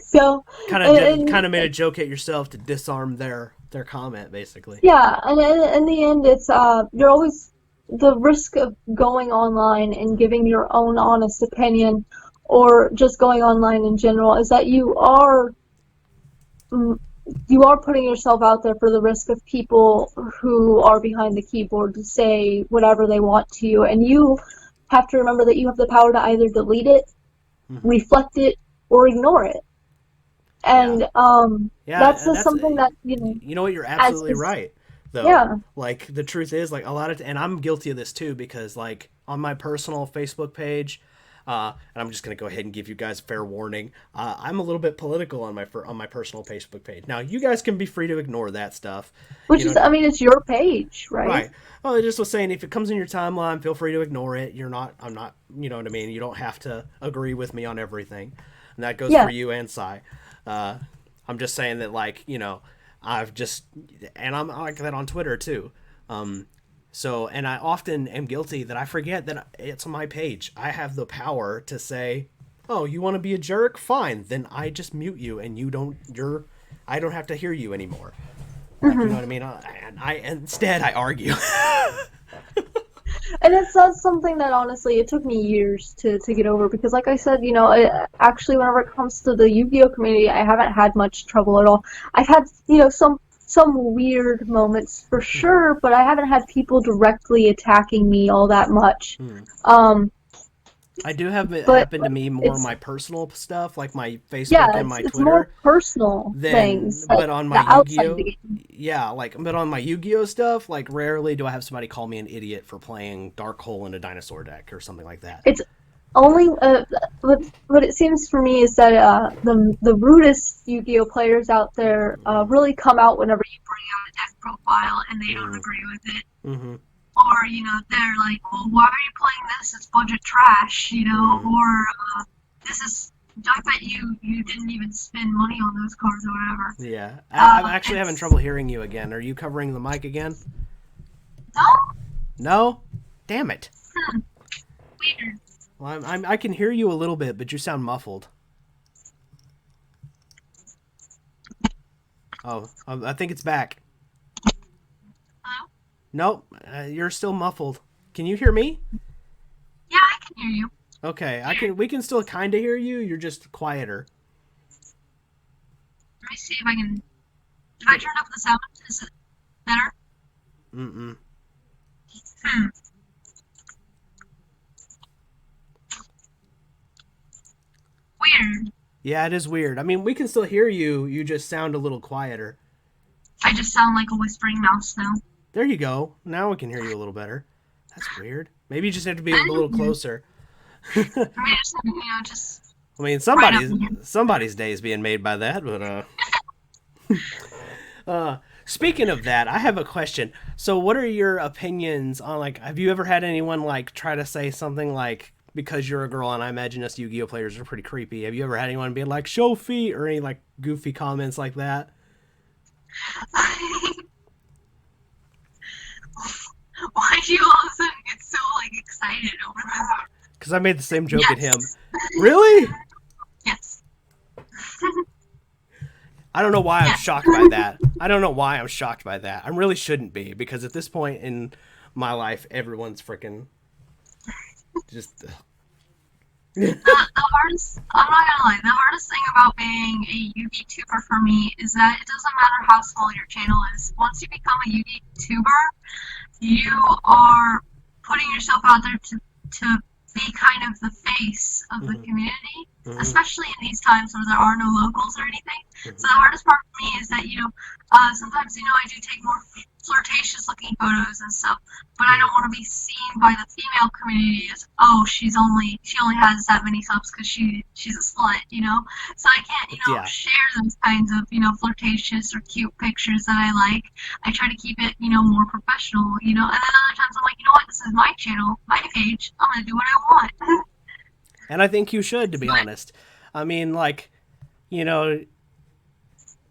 So kind of made a joke at yourself to disarm their comment, basically. yeah, and in the end, it's you're always the risk of going online and giving your own honest opinion, or just going online in general, is that you are putting yourself out there for the risk of people who are behind the keyboard to say whatever they want to you, and you have to remember that you have the power to either delete it, reflect it, or ignore it. And that's just something that you know what, you're absolutely right, though. Yeah. Like, the truth is, like, a lot of, and I'm guilty of this too, because like on my personal Facebook page, and I'm just gonna go ahead and give you guys fair warning. I'm a little bit political on my personal Facebook page. Now, you guys can be free to ignore that stuff. Which is, I mean, it's your page, right? Right. Oh, I just was saying, if it comes in your timeline, feel free to ignore it. I'm not, you know what I mean? You don't have to agree with me on everything. And that goes for you and Sai. I'm just saying that, like, I've just, and I'm like that on Twitter too. So, and I often am guilty that I forget that it's on my page. I have the power to say, oh, you want to be a jerk? Fine. Then I just mute you, and I don't have to hear you anymore. Like, you know what I mean? Instead I argue. And that's something that, honestly, it took me years to get over, because like I said, actually, whenever it comes to the Yu-Gi-Oh community, I haven't had much trouble at all. I've had, some weird moments for sure, but I haven't had people directly attacking me all that much. I do have it happen to me more on my personal stuff, like my Facebook and my it's Twitter. More personal things. But on my Yu-Gi-Oh, but on my Yu-Gi-Oh stuff, like, rarely do I have somebody call me an idiot for playing Dark Hole in a dinosaur deck or something like that. It's only what it seems for me is that the rudest Yu-Gi-Oh players out there really come out whenever you bring out a deck profile and they don't agree with it. Mm-hmm. Or, they're like, well, why are you playing this? It's budget trash, or this is, I bet you didn't even spend money on those cards or whatever. Yeah. I'm actually having trouble hearing you again. Are you covering the mic again? No. No? Damn it. Weird. Well, I can hear you a little bit, but you sound muffled. Oh, I think it's back. Hello? Nope, you're still muffled. Can you hear me? Yeah, I can hear you. Okay, we can still kind of hear you. You're just quieter. Let me see if I can. If I turn up the sound, is it better? Mm-mm. Weird. Yeah, it is weird. I mean, we can still hear you. You just sound a little quieter. I just sound like a whispering mouse now. There you go. Now we can hear you a little better. That's weird. Maybe you just have to be a little closer. I mean, somebody's day is being made by that, but speaking of that, I have a question. So what are your opinions on, like, have you ever had anyone, like, try to say something like, because you're a girl, and I imagine us Yu-Gi-Oh players are pretty creepy, have you ever had anyone be like, show feet, or any, like, goofy comments like that? Why do you all of a sudden get so, like, excited over that? Because I made the same joke at him. Really? Yes. I don't know why I'm shocked by that. I really shouldn't be, because at this point in my life, everyone's freaking just... the hardest, I'm not gonna lie, the hardest thing about being a Yu-Gi tuber for me is that it doesn't matter how small your channel is. Once you become a Yu-Gi tuber, you are putting yourself out there to be kind of the face of the community, especially in these times where there are no locals or anything. So the hardest part for me is that, sometimes, I do take more flirtatious looking photos and stuff, but I don't want to be seen by the female community as, oh, she only has that many subs because she's a slut, So I can't, share those kinds of, flirtatious or cute pictures that I like. I try to keep it, more professional, and then other times I'm like, you know what, this is my channel, my page, I'm going to do what I want. And I think you should, to be honest. I mean, like,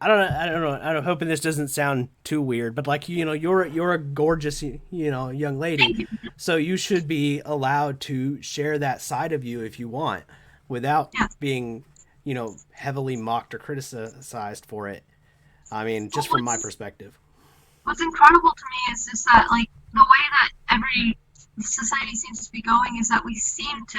I don't know. I'm hoping this doesn't sound too weird, but like you're a gorgeous young lady, Thank you. so you should be allowed to share that side of you if you want, without Yeah. being heavily mocked or criticized for it. I mean, Well, just from my perspective. what's incredible to me is just that, like, the way that every society seems to be going is that we seem to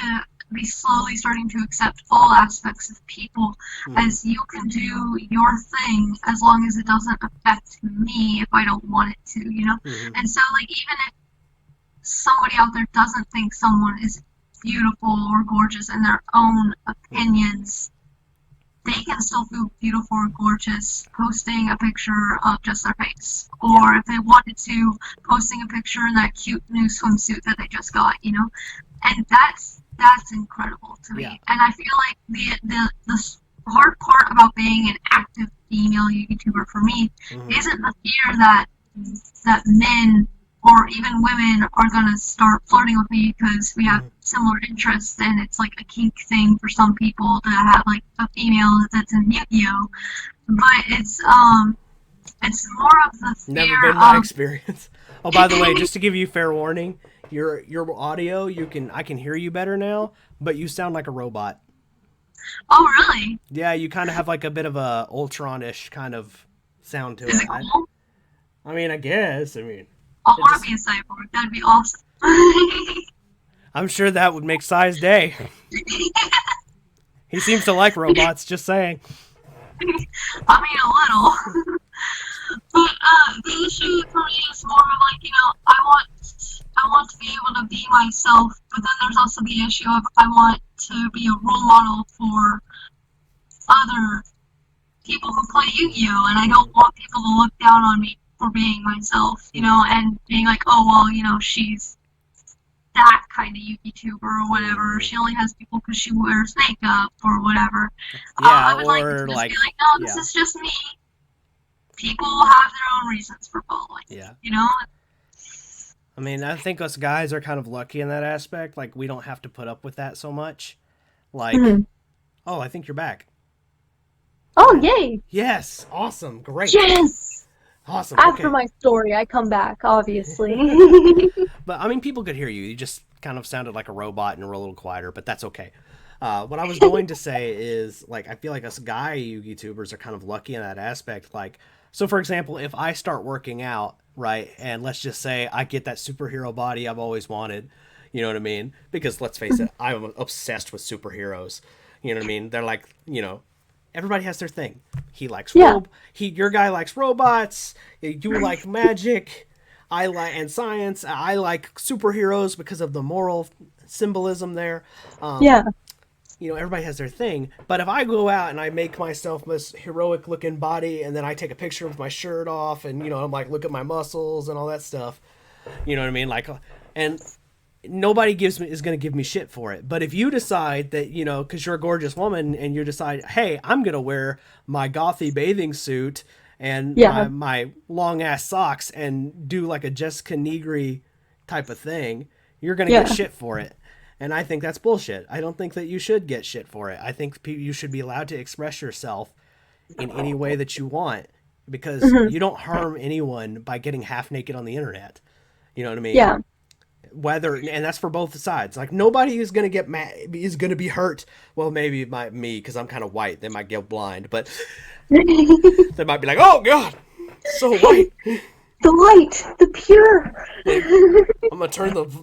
be slowly starting to accept all aspects of people as you can do your thing as long as it doesn't affect me if I don't want it to, you know? Mm-hmm. And so, like, even if somebody out there doesn't think someone is beautiful or gorgeous in their own opinions, they can still feel beautiful or gorgeous posting a picture of just their face. Or if they wanted to, posting a picture in that cute new swimsuit that they just got, you know? And that's incredible to me. Yeah. And I feel like the hard part about being an active female YouTuber for me isn't the fear that men or even women are gonna start flirting with me because we have similar interests, and it's like a kink thing for some people to have like a female that's in Yu-Gi-Oh. But it's more of the fear Never been my of experience. Oh, by the way, just to give you fair warning, your audio I can hear you better now, but you sound like a robot. oh really? Yeah, you kind of have like a bit of a Ultron-ish kind of sound to Is it. it cool? I mean, I guess. I mean, I it want just, to be a cyborg. That'd be awesome. I'm sure that would make Sai's day. He seems to like robots. Just saying. I mean, a little. But the issue for me is more of like, I want to be able to be myself, but then there's also the issue of I want to be a role model for other people who play Yu-Gi-Oh! And I don't want people to look down on me for being myself, and being like, oh, well, she's that kind of YouTuber or whatever. She only has people because she wears makeup or whatever. Yeah, I would like to or just like, be like, no, this is just me. People have their own reasons for following. Yeah. I mean, I think us guys are kind of lucky in that aspect. Like, we don't have to put up with that so much. Like, oh, I think you're back. Oh, yay! Yes, awesome, great. Yes! Awesome. After okay. my story, I come back, obviously. But, I mean, people could hear you. You just kind of sounded like a robot and were a little quieter, but that's okay. What I was going to say is, like, I feel like us guy YouTubers are kind of lucky in that aspect. Like, so for example, if I start working out, right, and let's just say I get that superhero body I've always wanted, you know what I mean? Because let's face it, I'm obsessed with superheroes. You know what I mean? They're like, everybody has their thing. He likes your guy likes robots. You like magic. I like and science. I like superheroes because of the moral symbolism there. Everybody has their thing. But if I go out and I make myself this heroic looking body, and then I take a picture with my shirt off, and I'm like, look at my muscles and all that stuff. You know what I mean? Like, and nobody is going to give me shit for it. But if you decide that, because you're a gorgeous woman, and you decide, hey, I'm going to wear my gothy bathing suit and my long ass socks and do like a Jessica Negri type of thing, you're going to get shit for it. And I think that's bullshit. I don't think that you should get shit for it. I think you should be allowed to express yourself in any way that you want, because you don't harm anyone by getting half naked on the internet. You know what I mean? Yeah. And that's for both sides. Like, nobody is going to get mad, is going to be hurt. Well, maybe me, because I'm kind of white. They might get blind, but they might be like, oh God, so white. The light, the pure.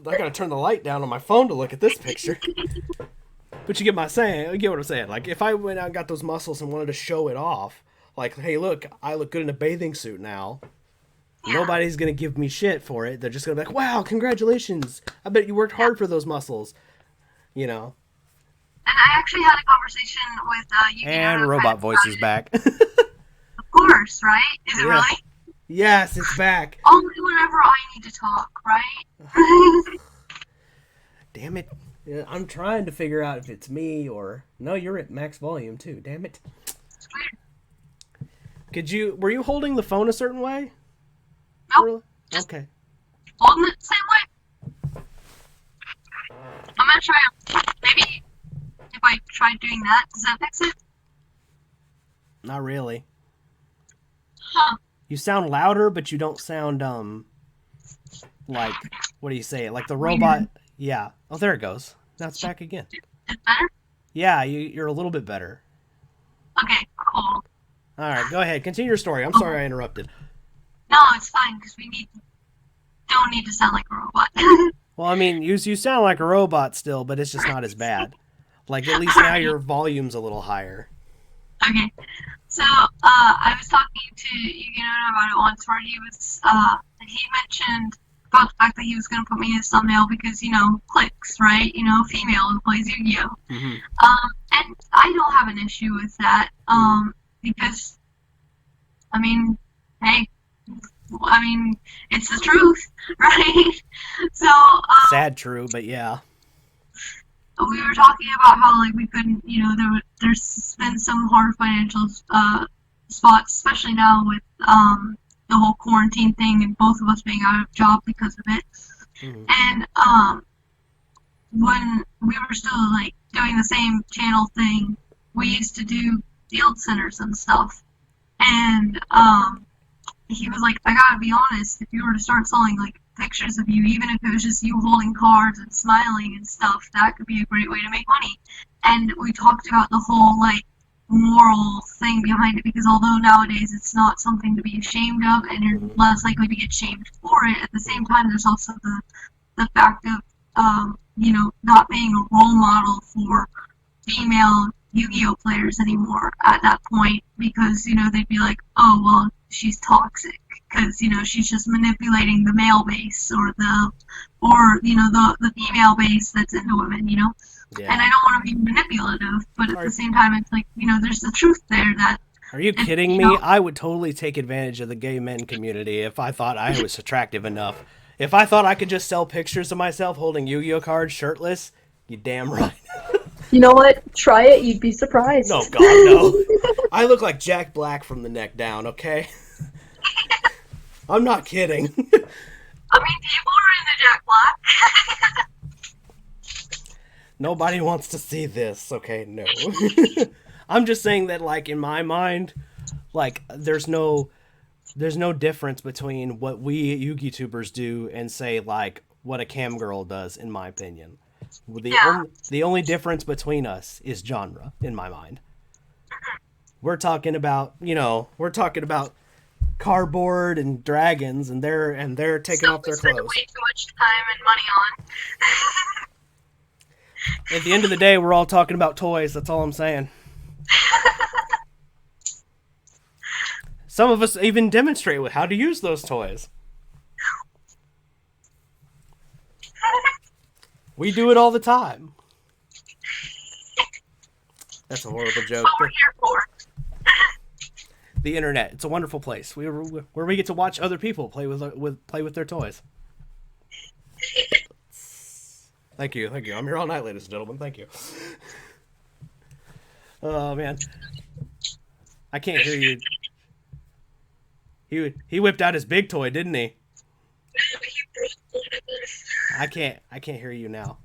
I gotta turn the light down on my phone to look at this picture. But you get what I'm saying. Like, if I went out and got those muscles and wanted to show it off, like, hey, look, I look good in a bathing suit now. Nobody's gonna give me shit for it. They're just gonna be like, wow, congratulations. I bet you worked hard for those muscles. And I actually had a conversation with And robot voice is back. Of course, right? Is it really? Yes, it's back. Only whenever I need to talk, right? Damn it. I'm trying to figure out if it's me or... No, you're at max volume too. Damn it. It's weird. Were you holding the phone a certain way? Nope. Really? Just okay. Holding it the same way. I'm gonna try. Maybe if I try doing that, does that fix it? Not really. Huh. You sound louder, but you don't sound like, what do you say? Like the robot. Weird. Yeah. Oh, there it goes. Now it's back again. Is it better? Yeah, you're a little bit better. Okay, cool. All right, go ahead. Continue your story. I'm sorry I interrupted. No, it's fine because don't need to sound like a robot. Well, I mean, you sound like a robot still, but it's just not as bad. Like, at least now your volume's a little higher. Okay. So, I was talking to Yugen about it once where he mentioned about the fact that he was going to put me in his thumbnail because, clicks, right? Female who plays Yu-Gi-Oh! And I don't have an issue with that, because, hey, it's the truth, right? So, Sad true, but yeah. we were talking about how like we couldn't, there's been some hard financial spots, especially now with the whole quarantine thing and both of us being out of job because of it. And when we were still like doing the same channel thing, we used to do field centers and stuff. And he was like, I gotta be honest, if you were to start selling like pictures of you, even if it was just you holding cards and smiling and stuff, that could be a great way to make money. And we talked about the whole like moral thing behind it, because although nowadays it's not something to be ashamed of and you're less likely to get shamed for it, at the same time there's also the fact of not being a role model for female Yu-Gi-Oh players anymore at that point, because they'd be like, oh well, she's toxic because she's just manipulating the male base or the female base that's into women, Yeah. And I don't want to be manipulative, but at the same time it's like there's the truth there that. Are you kidding me? I would totally take advantage of the gay men community if I thought I was attractive enough. If I thought I could just sell pictures of myself holding Yu-Gi-Oh cards shirtless, you damn right. You know what? Try it. You'd be surprised. No, God, no. I look like Jack Black from the neck down, okay? I'm not kidding. People are into Jack Black. Nobody wants to see this, okay? No. I'm just saying that, like, in my mind, like, there's no difference between what we Yu-Gi-Tubers do and, say, like, what a cam girl does, in my opinion. The only difference between us is genre, in my mind. We're talking about cardboard and dragons, and they're taking off their clothes. Way too much time and money on. At the end of the day, we're all talking about toys. That's all I'm saying. Some of us even demonstrate with how to use those toys. We do it all the time. That's a horrible joke. That's what we're here for. The internet. It's a wonderful place where we get to watch other people play with their toys. Thank you. I'm here all night, ladies and gentlemen. Thank you. Oh man, I can't hear you. He whipped out his big toy, didn't he? I can't hear you now.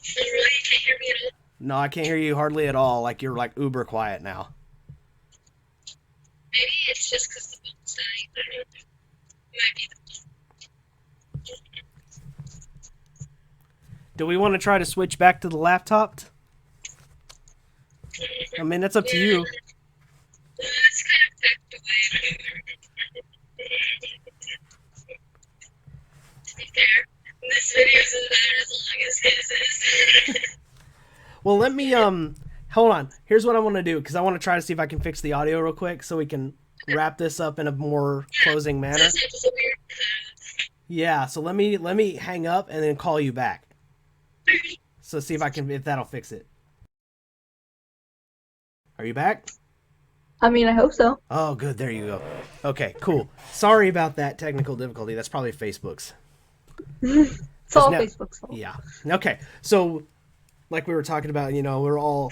You really can't hear me at all? No, I can't hear you hardly at all. Like you're like uber quiet now. Maybe it's just because the phone's dying. I don't know. It might be the Do we want to try to switch back to the laptop? I mean, that's up to you. It's kind of tucked away. To be fair, this video is about as long as his is. Well, let me hold on. Here's what I want to do, because I want to try to see if I can fix the audio real quick so we can wrap this up in a more closing manner. This is a weird. Yeah, so let me hang up and then call you back. So see if that'll fix it. Are you back? I mean, I hope so. Oh, good. There you go. Okay, cool. Sorry about that technical difficulty. That's probably Facebook's. It's all Facebook's fault. Yeah. Okay. So, like we were talking about, we're all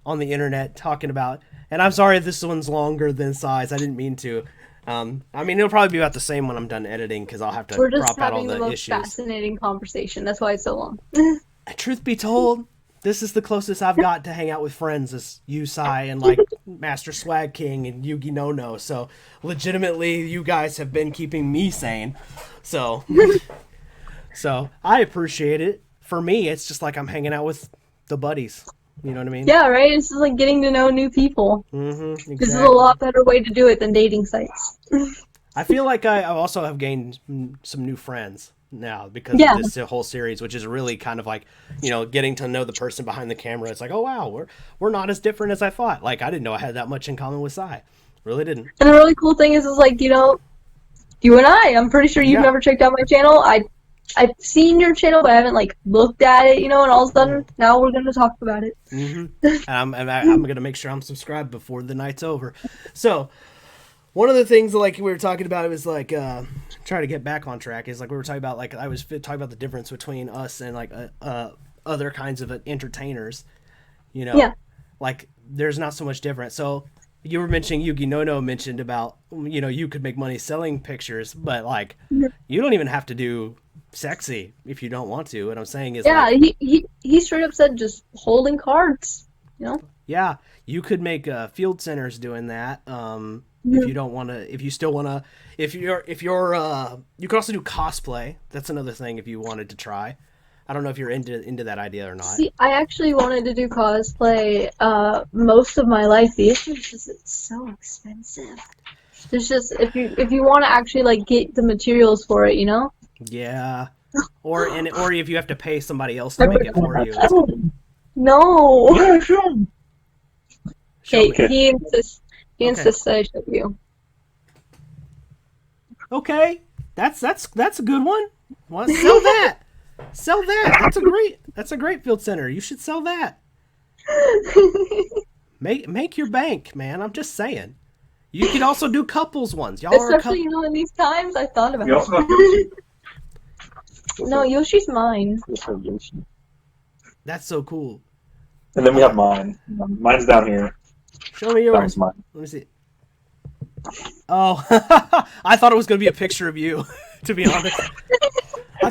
on the internet talking about, and I'm sorry if this one's longer than size. I didn't mean to. It'll probably be about the same when I'm done editing, because I'll have to crop out all the issues. We're just having the most fascinating conversation. That's why it's so long. Truth be told, this is the closest I've got to hang out with friends is you, Sai, and like Master Swag King and Yugi No No. So legitimately, you guys have been keeping me sane. So, so I appreciate it. For me, it's just like I'm hanging out with the buddies. You know what I mean? Yeah, right? It's just like getting to know new people. Exactly. This is a lot better way to do it than dating sites. I feel like I also have gained some new friends now because of this whole series, which is really kind of like, you know, getting to know the person behind the camera. It's like, oh wow, we're not as different as I thought. Like I didn't know I had that much in common with Sai. Really didn't. And the really cool thing is like, you know, you and I'm pretty sure you've never checked out my channel. I've seen your channel, but I haven't like looked at it, you know. And all of a sudden, now we're gonna talk about it. And I'm gonna make sure I'm subscribed before the night's over. So, one of the things like we were talking about was like trying to get back on track is like we were talking about like I was talking about the difference between us and like other kinds of entertainers. You know, like there's not so much difference. So. You were mentioning Yugi No mentioned about, you know, you could make money selling pictures, but like you don't even have to do sexy if you don't want to. What I'm saying is he straight up said just holding cards, you know? Yeah, you could make field centers doing that. If you don't want to, if you still want to, if you're you could also do cosplay. That's another thing if you wanted to try. I don't know if you're into that idea or not. See, I actually wanted to do cosplay most of my life. The issue is just it's so expensive. It's just if you want to actually like get the materials for it, you know? Yeah. Or if you have to pay somebody else to make it for you. No. Yeah, sure. Okay, he insists that I show you. Okay. That's a good one. Want to sell that? Sell that. That's a great field center. You should sell that. Make your bank, man. I'm just saying. You could also do couples ones. Y'all especially you know in these times. I thought about it. No, Yoshi's mine. That's so cool. And then we have mine. Mine's down here. Show me yours. That was mine. Let me see. Oh, I thought it was gonna be a picture of you. To be honest. I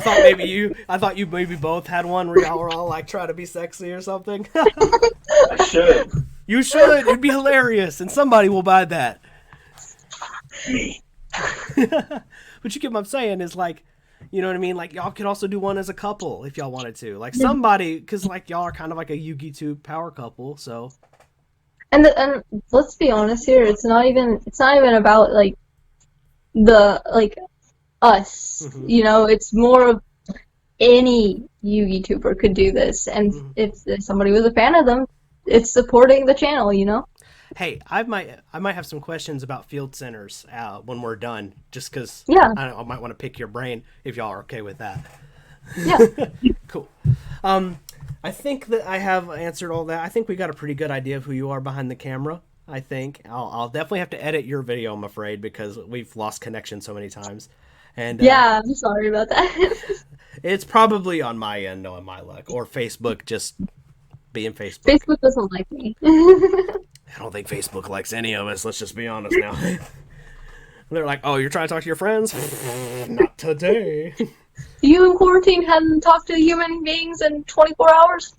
thought you maybe both had one where y'all were all like trying to be sexy or something. I should. You should. It'd be hilarious, and somebody will buy that. Me. But you get what I'm saying is like, you know what I mean? Like y'all could also do one as a couple if y'all wanted to. Like somebody, because like y'all are kind of like a Yugi 2 power couple, so. And let's be honest here. It's not even about like us. Mm-hmm. You know, it's more of any Yugi tuber could do this, and if somebody was a fan of them, it's supporting the channel, you know. Hey, I might have some questions about field centers when we're done, just because I might want to pick your brain if y'all are okay with that. Yeah. Cool. I think that I have answered all that. I think we got a pretty good idea of who you are behind the camera. I think I'll definitely have to edit your video, I'm afraid, because we've lost connection so many times. And yeah, I'm sorry about that. It's probably on my end, knowing my luck, or Facebook just being Facebook. Facebook doesn't like me. I don't think Facebook likes any of us. Let's just be honest now. They're like, "Oh, you're trying to talk to your friends? Not today." You in quarantine hadn't talked to human beings in 24 hours?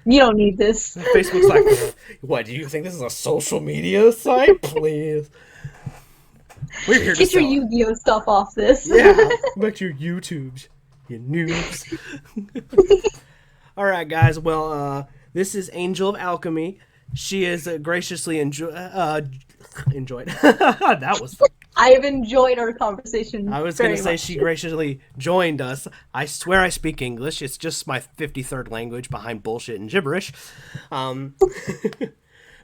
You don't need this. Facebook's like, "What? Do you think this is a social media site? Please." We're here Get to your Yu-Gi-Oh stuff off this. Yeah, back to your YouTubes, you noobs. All right, guys. Well, this is Angel of Alchemy. She is graciously enjoyed. That was fun. I have enjoyed our conversation. I was going to say she graciously joined us. I swear I speak English. It's just my 53rd language behind bullshit and gibberish.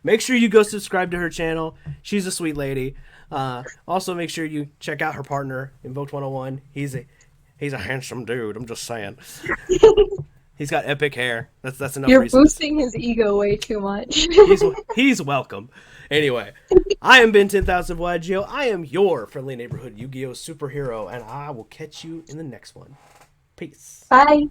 Make sure you go subscribe to her channel. She's a sweet lady. Also, make sure you check out her partner, Invoked 101. He's a handsome dude. I'm just saying. He's got epic hair. That's enough. You're boosting his ego way too much. He's welcome. Anyway, I am Ben 10,000 Vlagio. I am your friendly neighborhood Yu-Gi-Oh superhero, and I will catch you in the next one. Peace. Bye.